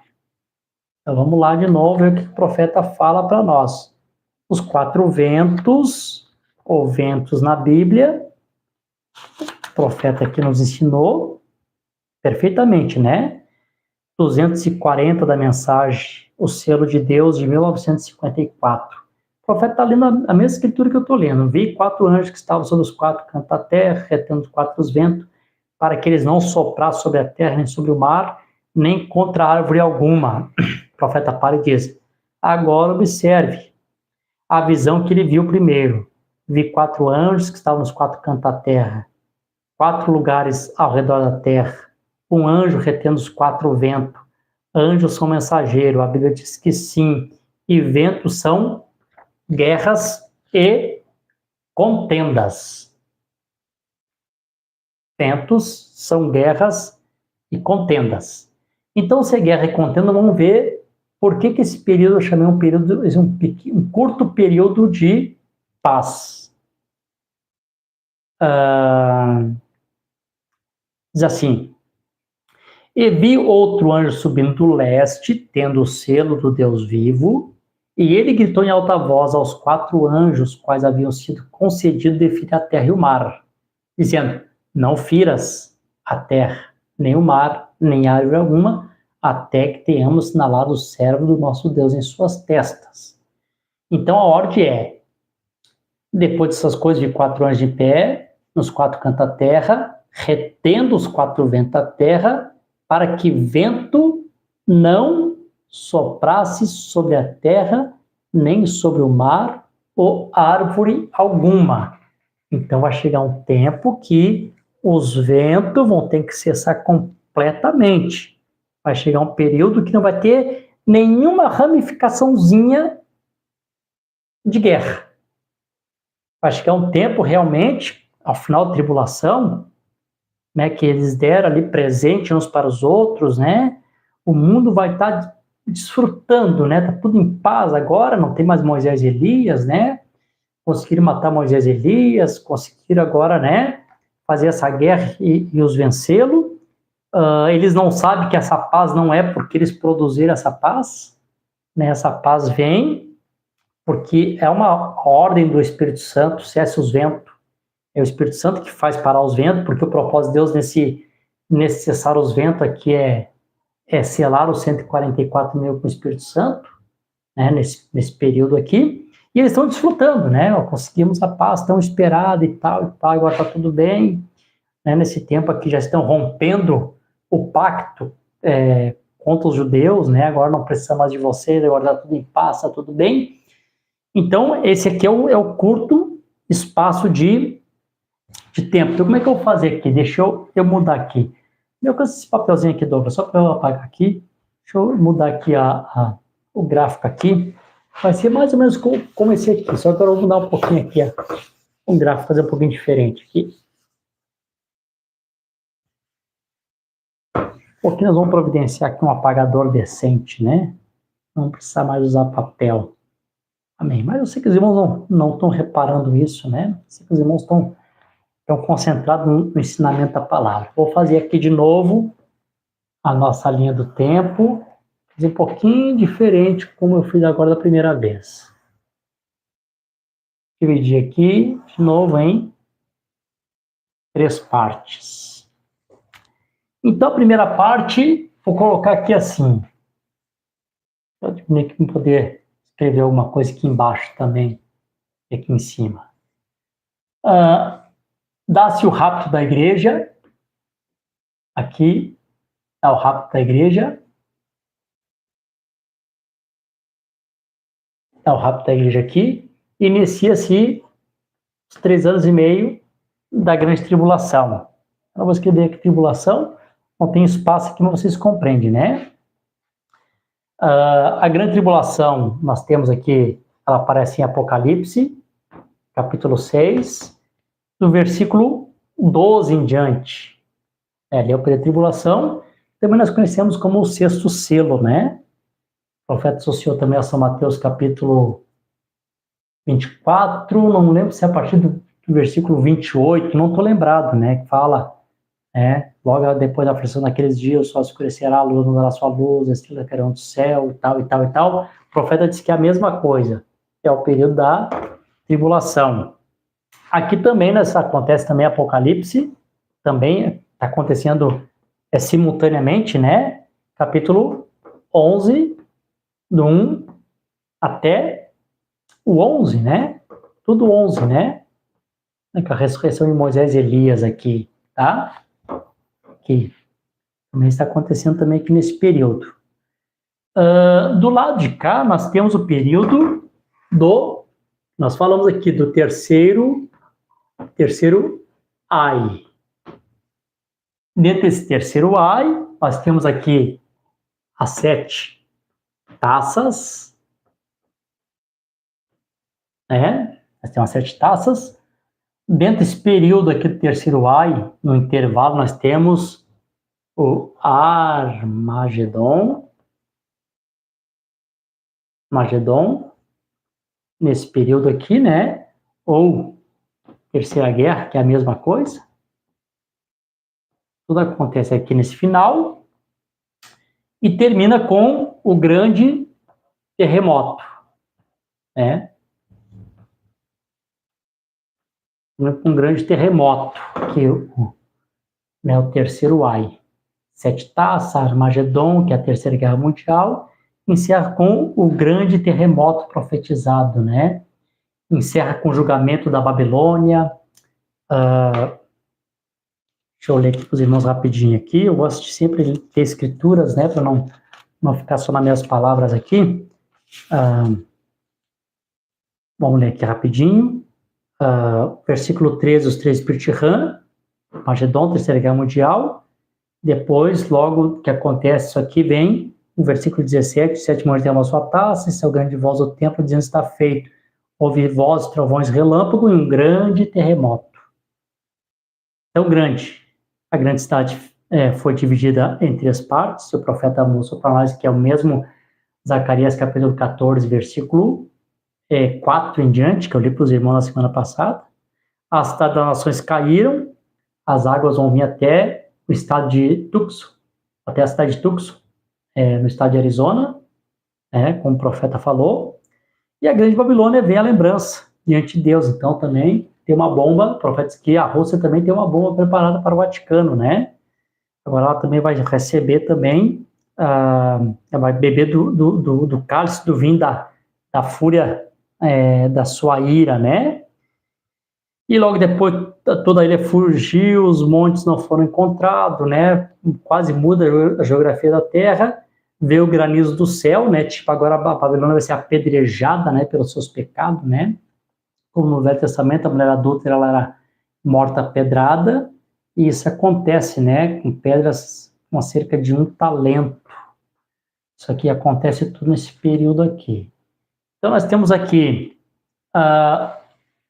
Então vamos lá de novo ver o que o profeta fala para nós. Os 4 ventos, ou ventos na Bíblia, o profeta aqui nos ensinou perfeitamente, né? 240 da mensagem, o selo de Deus, de 1954. O profeta está lendo a mesma escritura que eu estou lendo. Vi 4 anjos que estavam sobre os 4 cantos da terra, retendo os 4 ventos, para que eles não soprassem sobre a terra, nem sobre o mar, nem contra árvore alguma. O profeta para e diz: agora observe a visão que ele viu primeiro. Vi 4 anjos que estavam nos 4 cantos da terra, 4 lugares ao redor da terra, um anjo retendo os 4 ventos. Anjos são mensageiros, a Bíblia diz que sim, e ventos são guerras e contendas. Ventos são guerras e contendas. Então, se é guerra e contenda, vamos ver por que esse período eu chamei um curto período de paz. Diz assim: e vi outro anjo subindo do leste, tendo o selo do Deus vivo, e ele gritou em alta voz aos 4 anjos, quais haviam sido concedido de ferir a terra e o mar, dizendo: não firas a terra, nem o mar, nem árvore alguma, até que tenhamos sinalado o servo do nosso Deus em suas testas. Então a ordem é: depois dessas coisas, de 4 anjos de pé, nos 4 cantos da terra, retendo os 4 ventos da terra, para que vento não soprasse sobre a terra, nem sobre o mar, ou árvore alguma. Então vai chegar um tempo que os ventos vão ter que cessar completamente. Vai chegar um período que não vai ter nenhuma ramificaçãozinha de guerra. Vai chegar um tempo realmente, ao final da tribulação, né, que eles deram ali presente uns para os outros, né? O mundo vai estar desfrutando, né? Tá tudo em paz agora, não tem mais Moisés e Elias, né? Conseguiram matar Moisés e Elias, conseguiram agora, né, fazer essa guerra e os vencê-lo. Eles não sabem que essa paz não é porque eles produziram essa paz, né? Essa paz vem porque é uma ordem do Espírito Santo, cesse os ventos. É o Espírito Santo que faz parar os ventos, porque o propósito de Deus nesse cessar os ventos aqui é selar os 144 mil com o Espírito Santo, né, nesse período aqui, e eles estão desfrutando, né? Conseguimos a paz tão esperada e tal, agora está tudo bem, né? Nesse tempo aqui já estão rompendo o pacto contra os judeus, né? Agora não precisa mais de vocês, agora está tudo em paz, está tudo bem. Então, esse aqui é o curto espaço de tempo. Então, como é que eu vou fazer aqui? Deixa eu mudar aqui. Eu canso esse papelzinho aqui, Douglas, só para eu apagar aqui. Deixa eu mudar aqui o gráfico aqui. Vai ser mais ou menos como esse aqui, só que eu vou mudar um pouquinho aqui, um gráfico, fazer um pouquinho diferente aqui. Porque nós vamos providenciar aqui um apagador decente, né? Não precisar mais usar papel. Amém. Mas eu sei que os irmãos não estão reparando isso, né? Eu sei que os irmãos estão concentrados no ensinamento da palavra. Vou fazer aqui de novo a nossa linha do tempo, fazer um pouquinho diferente como eu fiz agora da primeira vez. Dividir aqui de novo em 3 partes. Então, a primeira parte, vou colocar aqui assim. Eu diminuir aqui para poder escrever alguma coisa aqui embaixo também, aqui em cima. Dá-se o rapto da igreja. Aqui está o rapto da igreja. é o rapto da igreja aqui, inicia-se os 3 anos e meio da grande tribulação. Eu vou escrever aqui tribulação, não tem espaço aqui, mas vocês compreendem, né? A grande tribulação, nós temos aqui, ela aparece em Apocalipse, capítulo 6, do versículo 12 em diante. Ali é o período de tribulação, também nós conhecemos como o 6º selo, né? O profeta associou também a São Mateus, capítulo 24, não lembro se é a partir do versículo 28, não estou lembrado, né? Que fala, logo depois da aflição daqueles dias, o sol escurecerá, a luz não dará sua luz, as estrelas cairão do céu, e tal, e tal, e tal. O profeta disse que é a mesma coisa, é o período da tribulação. Aqui também, acontece também Apocalipse, também está acontecendo simultaneamente, né? Capítulo 11, do 1 até o 11, né? Tudo 11, né? Com a ressurreição de Moisés e Elias aqui, tá? Aqui. Também está acontecendo também aqui nesse período. Do lado de cá, nós temos o período nós falamos aqui do terceiro ai. Dentro desse terceiro ai, nós temos aqui as 7 taças, né? Nós temos as 7 taças. Dentro desse período aqui do terceiro ai, no intervalo, nós temos o Armagedon, nesse período aqui, né? Ou Terceira Guerra, que é a mesma coisa. Tudo acontece aqui nesse final. E termina com o grande terremoto, né? Um grande terremoto, que é o terceiro ai. 7 taças, Armagedon, que é a Terceira Guerra Mundial, encerra com o grande terremoto profetizado, né? Encerra com o julgamento da Babilônia. Deixa eu ler aqui para os irmãos rapidinho aqui. Eu gosto de sempre ter escrituras, né? Para não ficar só nas minhas palavras aqui. Vamos ler aqui rapidinho. Versículo 13, os 3 Espíritos de Ram, Armagedon, Terceira Guerra Mundial. Depois, logo que acontece isso aqui, vem o versículo 17, o 7º anjo derramou sua taça, e saiu grande voz do templo, dizendo: está feito. Houve vozes, trovões, relâmpago e um grande terremoto. Tão grande. A grande cidade foi dividida em 3 partes. O profeta mostrou para nós que é o mesmo Zacarias, capítulo 14, versículo 4 em diante, que eu li para os irmãos na semana passada. As cidades das nações caíram, as águas vão vir até o estado de Tucson, até a cidade de Tucson, no estado de Arizona, como o profeta falou. E a grande Babilônia vem a lembrança diante de Deus. Então também tem uma bomba, o profeta diz que a Rússia também tem uma bomba preparada para o Vaticano, né? Agora ela também vai receber também, ela vai beber do cálice do vinho da fúria da sua ira, né? E logo depois toda a ilha fugiu, os montes não foram encontrados, né? Quase muda a geografia da Terra. Veio o granizo do céu, né? Tipo, agora a Babilônia vai ser apedrejada, né? Pelos seus pecados, né? Como no Velho Testamento, a mulher adúltera ela era morta pedrada, e isso acontece, né? Com pedras com cerca de 1 talento. Isso aqui acontece tudo nesse período aqui. Então nós temos aqui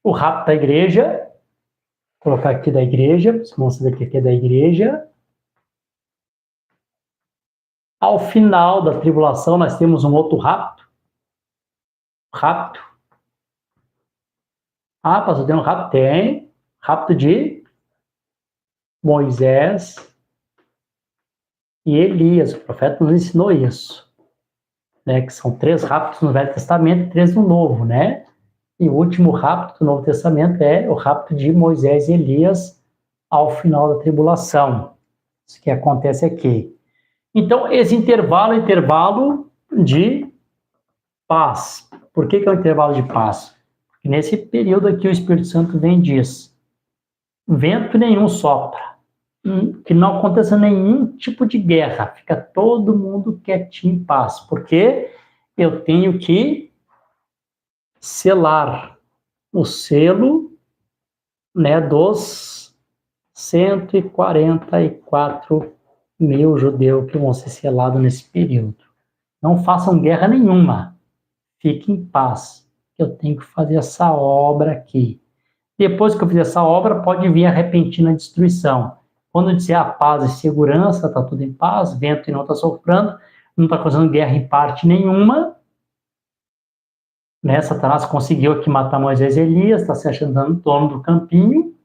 o rapto da igreja. Vou colocar aqui da igreja, vamos mostrar aqui é da igreja. Ao final da tribulação, nós temos um outro rapto. Rapto. Pastor, tem um rapto? Tem. Rapto de Moisés e Elias. O profeta nos ensinou isso. Né? Que são 3 raptos no Velho Testamento e 3 no Novo, né? E o último rapto do Novo Testamento é o rapto de Moisés e Elias ao final da tribulação. Isso que acontece aqui. Então, esse intervalo é intervalo de paz. Por que é um intervalo de paz? Porque nesse período aqui o Espírito Santo vem e diz: vento nenhum sopra, que não aconteça nenhum tipo de guerra, fica todo mundo quietinho em paz, porque eu tenho que selar o selo, né, dos 144 mil judeus que vão ser selados nesse período. Não façam guerra nenhuma. Fiquem em paz. Eu tenho que fazer essa obra aqui. Depois que eu fizer essa obra, pode vir a repentina destruição. Quando eu disser a paz e segurança, está tudo em paz, vento e não está soprando, não está causando guerra em parte nenhuma, né? Satanás conseguiu aqui matar Moisés e Elias, está se achando dono do campinho.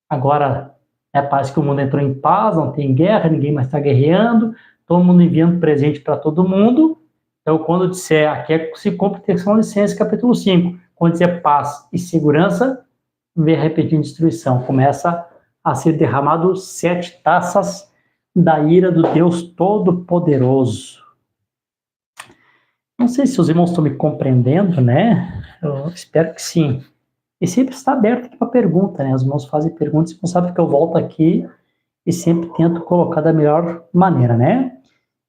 Agora, parece que o mundo entrou em paz, não tem guerra, ninguém mais está guerreando, todo mundo enviando presente para todo mundo. Então, quando disser, aqui se cumpre Tessalonicenses, capítulo 5, quando disser paz e segurança, vem repetindo destruição. Começa a ser derramado 7 taças da ira do Deus Todo-Poderoso. Não sei se os irmãos estão me compreendendo, né? Eu espero que sim. E sempre está aberto aqui para pergunta, né? Os irmãos fazem perguntas e não sabem que eu volto aqui e sempre tento colocar da melhor maneira, né?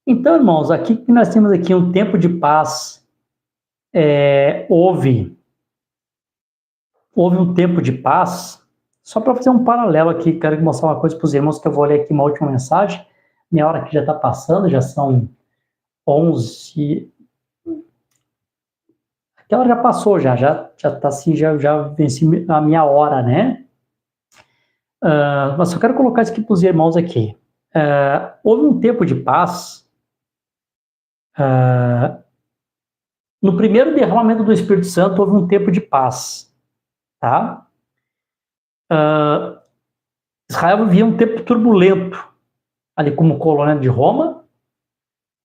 Então, irmãos, aqui nós temos aqui um tempo de paz. Houve um tempo de paz. Só para fazer um paralelo aqui, quero mostrar uma coisa para os irmãos, que eu vou ler aqui uma última mensagem. Minha hora aqui já está passando, já são 11. Aquela já passou, já está assim, já venci a minha hora, né? Mas só quero colocar isso aqui para os irmãos aqui. Houve um tempo de paz no primeiro derramamento do Espírito Santo. Houve um tempo de paz, tá? Israel vivia um tempo turbulento ali como colônia de Roma.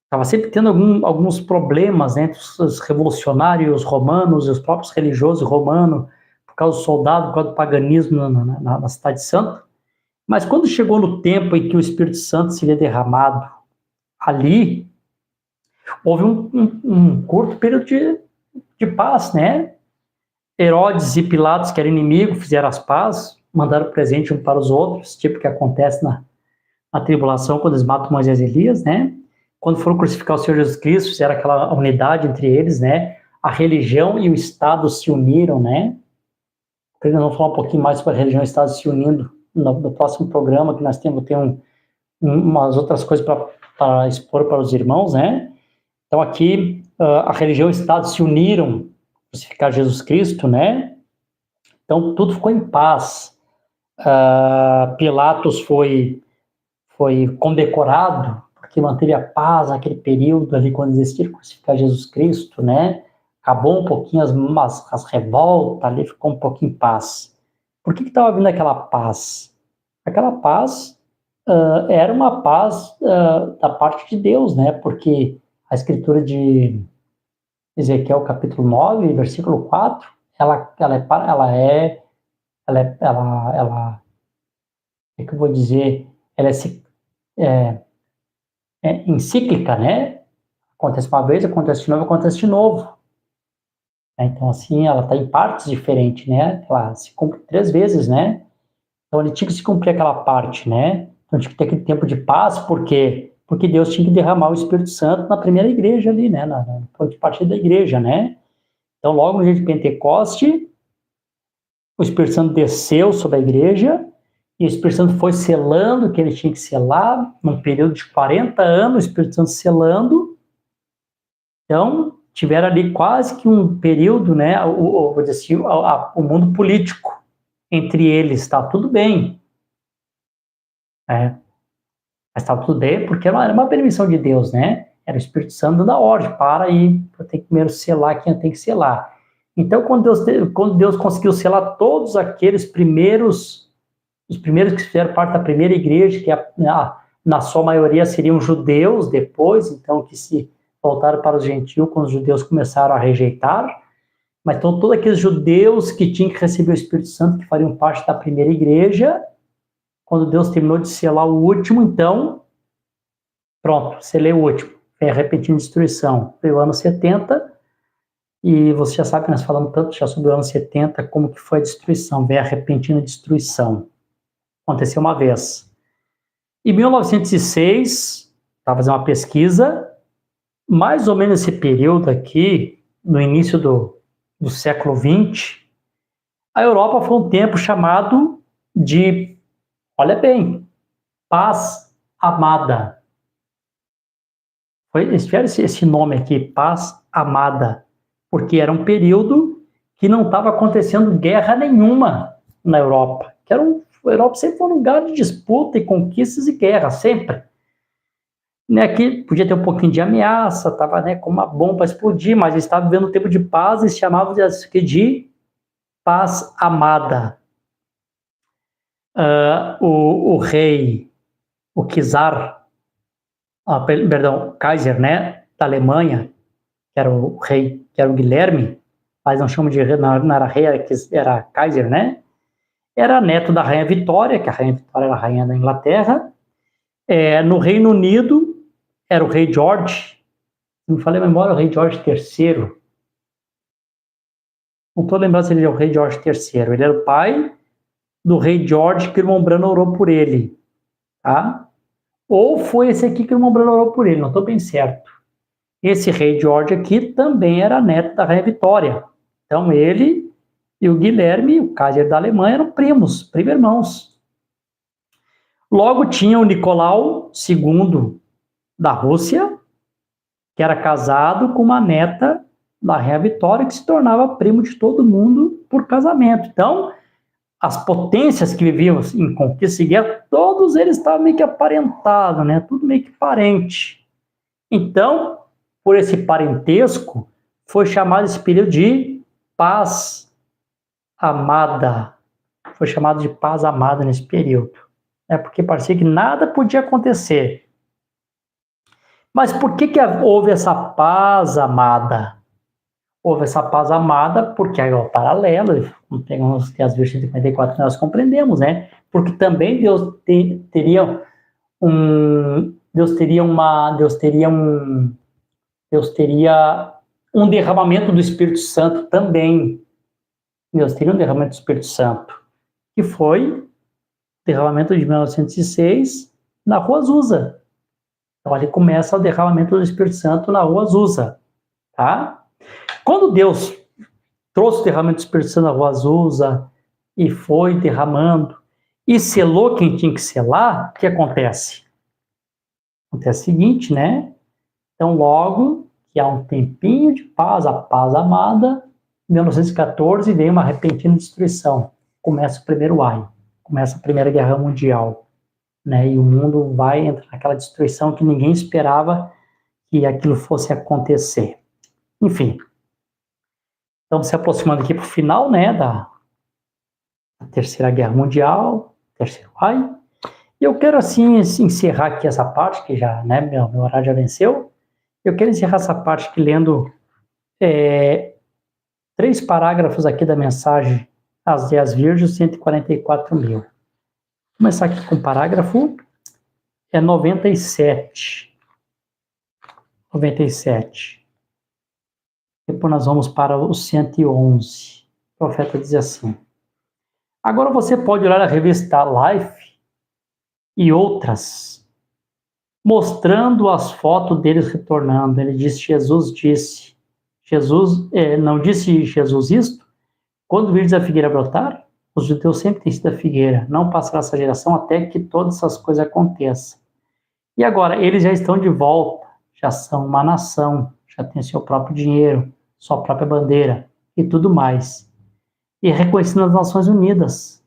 Estava sempre tendo alguns problemas, né, entre os revolucionários romanos e os próprios religiosos romanos, por causa do soldado, por causa do paganismo na Cidade Santa. Mas quando chegou no tempo em que o Espírito Santo seria derramado ali, houve um curto período de paz, né? Herodes e Pilatos, que eram inimigos, fizeram as pazes, mandaram presente um para os outros, tipo que acontece na tribulação, quando eles matam Moisés e Elias, né? Quando foram crucificar o Senhor Jesus Cristo, fizeram aquela unidade entre eles, né? A religião e o Estado se uniram, né? Nós vamos falar um pouquinho mais sobre a religião e o Estado se unindo no próximo programa, que nós temos umas outras coisas para expor para os irmãos, né? Então aqui a religião e o Estado se uniram para crucificar Jesus Cristo, né? Então tudo ficou em paz. Pilatos foi condecorado porque manteve a paz naquele período ali, quando existia crucificar Jesus Cristo, né? Acabou um pouquinho as revoltas ali, ficou um pouquinho em paz. Por que estava vindo aquela paz? Aquela paz era uma paz da parte de Deus, né? Porque a escritura de Ezequiel, capítulo 9, versículo 4, ela é que eu vou dizer, ela é encíclica, né? Acontece uma vez, acontece de novo, acontece de novo. Então, assim, ela está em partes diferentes, né? Ela se cumpre 3 vezes, né? Então, ele tinha que se cumprir aquela parte, né? Então, tinha que ter aquele tempo de paz, por quê? Porque Deus tinha que derramar o Espírito Santo na primeira igreja ali, né? Na ponto de partida da igreja, né? Então, logo no dia de Pentecoste, o Espírito Santo desceu sobre a igreja, e o Espírito Santo foi selando o que ele tinha que selar, num período de 40 anos, o Espírito Santo selando. Então, tiveram ali quase que um período, né, vou dizer assim, o mundo político entre eles, está tudo bem. Mas estava tudo bem porque era uma permissão de Deus, né? Era o Espírito Santo dando a ordem, para aí, tem que primeiro selar quem tem que selar. Então, quando Deus conseguiu selar todos aqueles os primeiros que fizeram parte da primeira igreja, que na sua maioria seriam judeus depois, então que se voltaram para os gentios quando os judeus começaram a rejeitar, mas então todos aqueles judeus que tinham que receber o Espírito Santo, que fariam parte da primeira igreja, quando Deus terminou de selar o último, então, pronto, selei o último, é repetindo destruição. Foi o ano 70, e você já sabe que nós falamos tanto já sobre o ano 70, como que foi a destruição, veio a repentina destruição. Aconteceu uma vez. Em 1906, estava fazendo uma pesquisa, mais ou menos esse período aqui, no início do século XX, a Europa foi um tempo chamado de, olha bem, paz amada. Eles tiveram esse nome aqui, paz amada, porque era um período que não estava acontecendo guerra nenhuma na Europa. A Europa sempre foi um lugar de disputa e conquistas e guerra, sempre. Né, que podia ter um pouquinho de ameaça, estava, né, com uma bomba explodir, mas eles estavam vivendo um tempo de paz e chamavam de paz amada. O rei, o czar, Kaiser, né, da Alemanha, que era o rei, que era o Guilherme, mas não chamam de rei, não era rei, era Kaiser, né? Era neto da rainha Vitória, que a rainha Vitória era a rainha da Inglaterra. No Reino Unido, era o rei George, se me falei a memória, o rei George III. Não estou lembrando se ele é o rei George III. Ele era o pai do rei George que o irmão Bran orou por ele. Tá? Ou foi esse aqui que o irmão Bran orou por ele, não estou bem certo. Esse rei George aqui também era neto da rainha Vitória. Então ele e o Guilherme, o Kaiser da Alemanha, eram primo-irmãos. Logo tinha o Nicolau II da Rússia, que era casado com uma neta da rainha Vitória, que se tornava primo de todo mundo por casamento. Então, as potências que viviam em conquista e guerra, todos eles estavam meio que aparentados, né? Tudo meio que parente. Então, por esse parentesco, foi chamado esse período de paz amada. Foi chamado de paz amada nesse período. Porque parecia que nada podia acontecer. Mas por que houve essa paz amada? Houve essa paz amada porque aí é o paralelo, tem as Virgens 54 que nós compreendemos, né? Porque também Deus teria um derramamento do Espírito Santo também. Deus teria um derramamento do Espírito Santo, que foi o derramamento de 1906 na Rua Azusa. Então ali começa o derramamento do Espírito Santo na Rua Azusa, tá? Quando Deus trouxe o derramamento do Espírito Santo na Rua Azusa e foi derramando e selou quem tinha que selar, o que acontece? Acontece o seguinte, né? Então, logo que há um tempinho de paz, a paz amada, em 1914 vem uma repentina destruição. Começa o primeiro ai, começa a Primeira Guerra Mundial, né? E o mundo vai entrar naquela destruição que ninguém esperava que aquilo fosse acontecer. Enfim, estamos se aproximando aqui para o final, né, da Terceira Guerra Mundial, terceiro ai. E eu quero, assim, encerrar aqui essa parte, que já, né, meu horário já venceu. Eu quero encerrar essa parte aqui lendo 3 parágrafos aqui da mensagem às 10 Virgens, 144 mil. Vou começar aqui com o parágrafo 97. 97. Depois nós vamos para o 111. O profeta diz assim: agora você pode olhar a revista Life e outras, mostrando as fotos deles retornando. Ele disse, não disse Jesus isto? Quando virdes a figueira brotar, os judeus sempre têm sido a figueira, não passará essa geração até que todas essas coisas aconteçam. E agora, eles já estão de volta, já são uma nação, já têm seu próprio dinheiro, sua própria bandeira e tudo mais. E reconhecendo as Nações Unidas.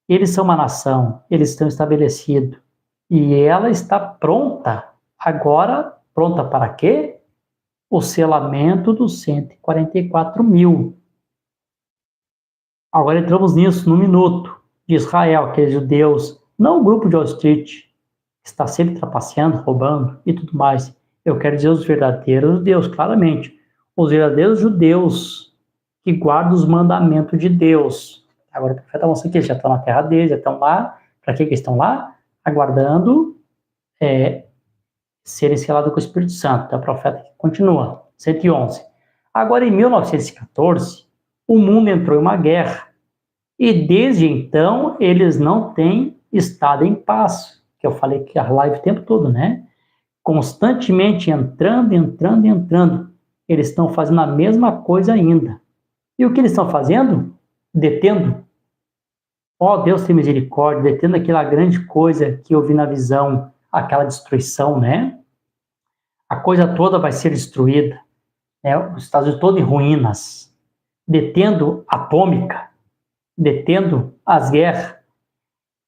Eles são uma nação, eles estão estabelecidos. E ela está pronta. Agora, pronta para quê? O selamento dos 144 mil. Agora entramos nisso, no minuto. De Israel, aqueles judeus, não o grupo de Wall Street, que está sempre trapaceando, roubando e tudo mais. Eu quero dizer os verdadeiros judeus, claramente. Os verdadeiros judeus que guardam os mandamentos de Deus. Agora o profeta mostra que eles já estão na terra deles, já estão lá. Para que eles estão lá? Aguardando serem selados com o Espírito Santo. Então, o profeta continua, 111. Agora, em 1914, o mundo entrou em uma guerra. E desde então, eles não têm estado em paz. Que eu falei que a live o tempo todo, né? Constantemente entrando. Eles estão fazendo a mesma coisa ainda. E o que eles estão fazendo? Detendo. Ó, Deus tem misericórdia, detendo aquela grande coisa que eu vi na visão, aquela destruição, né? A coisa toda vai ser destruída, né? Os Estados Unidos todo em ruínas, detendo atômica, detendo as guerras,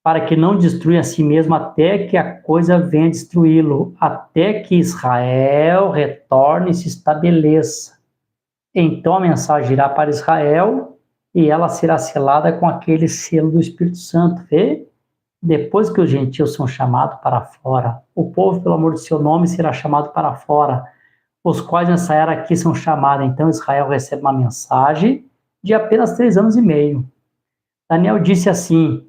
para que não destrua a si mesmo até que a coisa venha destruí-lo, até que Israel retorne e se estabeleça. Então a mensagem irá para Israel e ela será selada com aquele selo do Espírito Santo. Vê? Depois que os gentios são chamados para fora, o povo, pelo amor de seu nome, será chamado para fora, os quais nessa era aqui são chamados. Então Israel recebe uma mensagem de apenas 3 anos e meio. Daniel disse assim,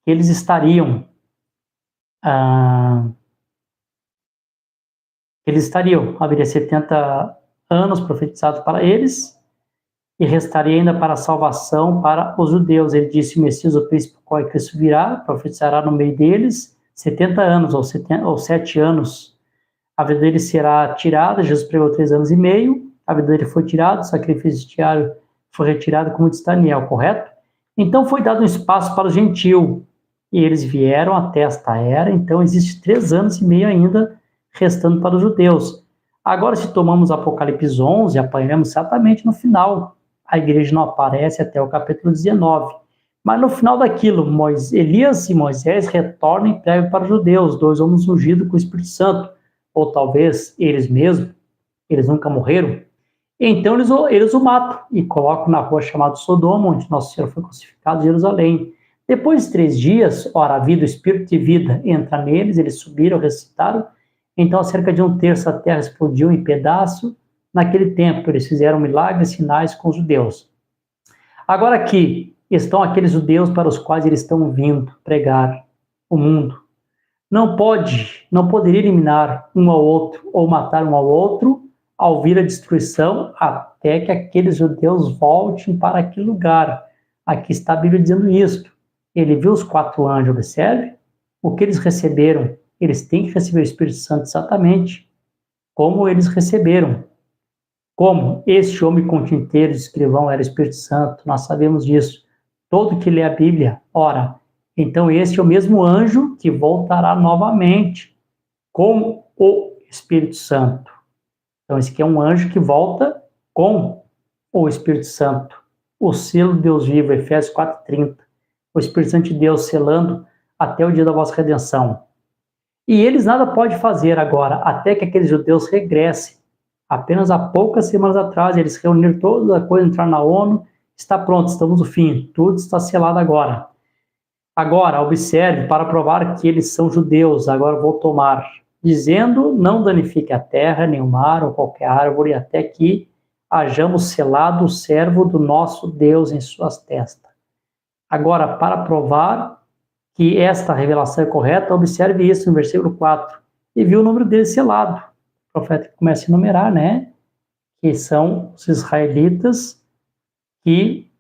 que eles estariam haveria 70 anos profetizados para eles, e restaria ainda para a salvação para os judeus. Ele disse, o Messias, o príncipe, qual é Cristo virá, profetizará no meio deles 70 anos, ou 7 anos. A vida dele será tirada, Jesus pregou 3 anos e meio, a vida dele foi tirada, o sacrifício diário foi retirado, como diz Daniel, correto? Então foi dado um espaço para o gentil, e eles vieram até esta era, então existe 3 anos e meio ainda restando para os judeus. Agora, se tomamos Apocalipse 11, apanhamos exatamente no final. A igreja não aparece até o capítulo 19. Mas no final daquilo, Elias e Moisés retornam e pregam para os judeus, 2 homens ungidos com o Espírito Santo, ou talvez eles mesmos, eles nunca morreram. Então eles o matam e colocam na rua chamada Sodoma, onde Nosso Senhor foi crucificado, em Jerusalém. Depois de 3 dias, ora, a vida, o Espírito de vida entra neles, eles subiram, ressuscitaram. Então, cerca de 1/3 da terra explodiu em pedaço. Naquele tempo, eles fizeram milagres, sinais com os judeus. Agora aqui estão aqueles judeus para os quais eles estão vindo pregar o mundo. Não poderia eliminar um ao outro ou matar um ao outro ao vir a destruição até que aqueles judeus voltem para aquele lugar. Aqui está a Bíblia dizendo isto. Ele viu os 4 anjos, observe, o que eles receberam. Eles têm que receber o Espírito Santo exatamente como eles receberam. Como este homem com tinteiro de escrivão era o Espírito Santo, nós sabemos disso. Todo que lê a Bíblia, ora, então este é o mesmo anjo que voltará novamente com o Espírito Santo. Então esse aqui é um anjo que volta com o Espírito Santo. O selo de Deus vivo, Efésios 4:30. O Espírito Santo de Deus selando até o dia da vossa redenção. E eles nada podem fazer agora, até que aqueles judeus regressem. Apenas há poucas semanas atrás, eles reuniram toda a coisa, entraram na ONU, está pronto, estamos no fim, tudo está selado agora. Agora, observe, para provar que eles são judeus, agora vou tomar, dizendo, não danifique a terra, nem o mar, ou qualquer árvore, até que hajamos selado o servo do nosso Deus em suas testas. Agora, para provar que esta revelação é correta, observe isso no versículo 4. E viu o número dele selado. O profeta começa a enumerar, né? Que são os israelitas que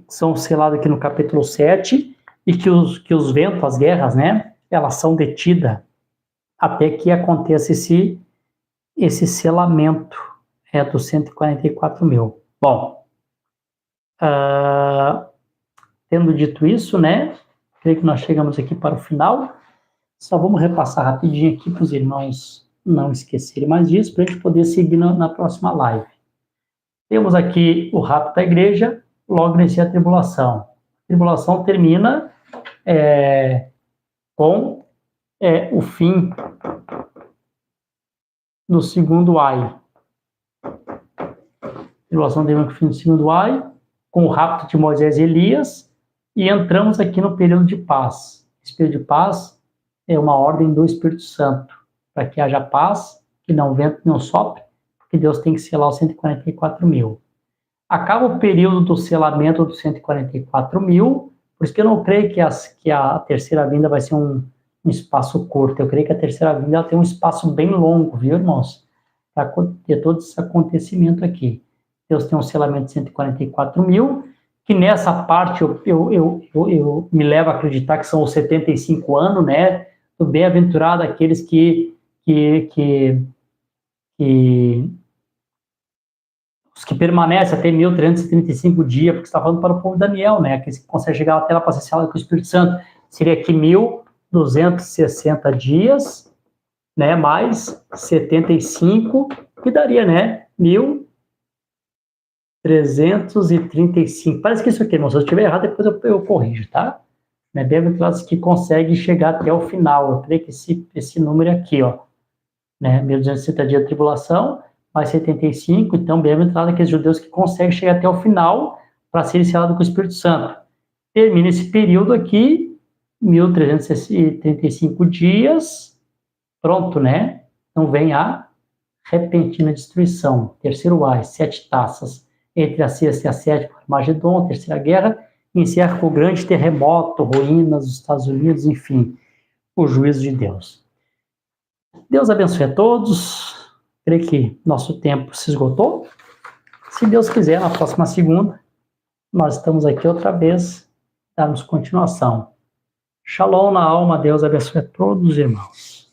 são selados aqui no capítulo 7 e que os ventos, as guerras, né? Elas são detidas até que aconteça esse selamento dos 144 mil. Bom, tendo dito isso, né? Creio que nós chegamos aqui para o final. Só vamos repassar rapidinho aqui para os irmãos não esquecerem mais disso, para a gente poder seguir na próxima live. Temos aqui o rapto da igreja, logo inicia a tribulação. A tribulação termina com o fim do segundo ai. A tribulação termina com o fim do segundo ai, com o rapto de Moisés e Elias, e entramos aqui no período de paz. Esse período de paz é uma ordem do Espírito Santo, para que haja paz, que não vento nem sopre, porque Deus tem que selar os 144 mil. Acaba o período do selamento dos 144 mil, por isso que eu não creio que a terceira vinda vai ser um espaço curto. Eu creio que a terceira vinda ela tem um espaço bem longo, viu, irmãos? Para ter todo esse acontecimento aqui. Deus tem um selamento de 144 mil, que nessa parte eu me levo a acreditar que são os 75 anos, né? Do bem-aventurado aqueles que os que permanecem até 1335 dias, porque está falando para o povo de Daniel, né? Aqueles que conseguem chegar até lá para ser selado com o Espírito Santo. Seria aqui 1260 dias, né? Mais 75, que daria, né? 1335. Parece que isso aqui, irmão, se eu estiver errado, depois eu corrijo, tá? Né? Bem-aventurados que conseguem chegar até o final. Eu creio que esse número aqui, ó, né? 1260 dias de tribulação, mais 75. Então, bem-aventurados aqueles judeus que conseguem chegar até o final para serem selados com o Espírito Santo. Termina esse período aqui, 1335 dias, pronto, né? Então vem a repentina destruição. Terceiro A, 7 taças. Entre a sexta e a sétima, Armagedon, a terceira guerra, encerra com o grande terremoto, ruínas dos Estados Unidos, enfim, o juízo de Deus. Deus abençoe a todos. Creio que nosso tempo se esgotou. Se Deus quiser, na próxima segunda, nós estamos aqui outra vez, darmos continuação. Shalom na alma, Deus abençoe a todos os irmãos.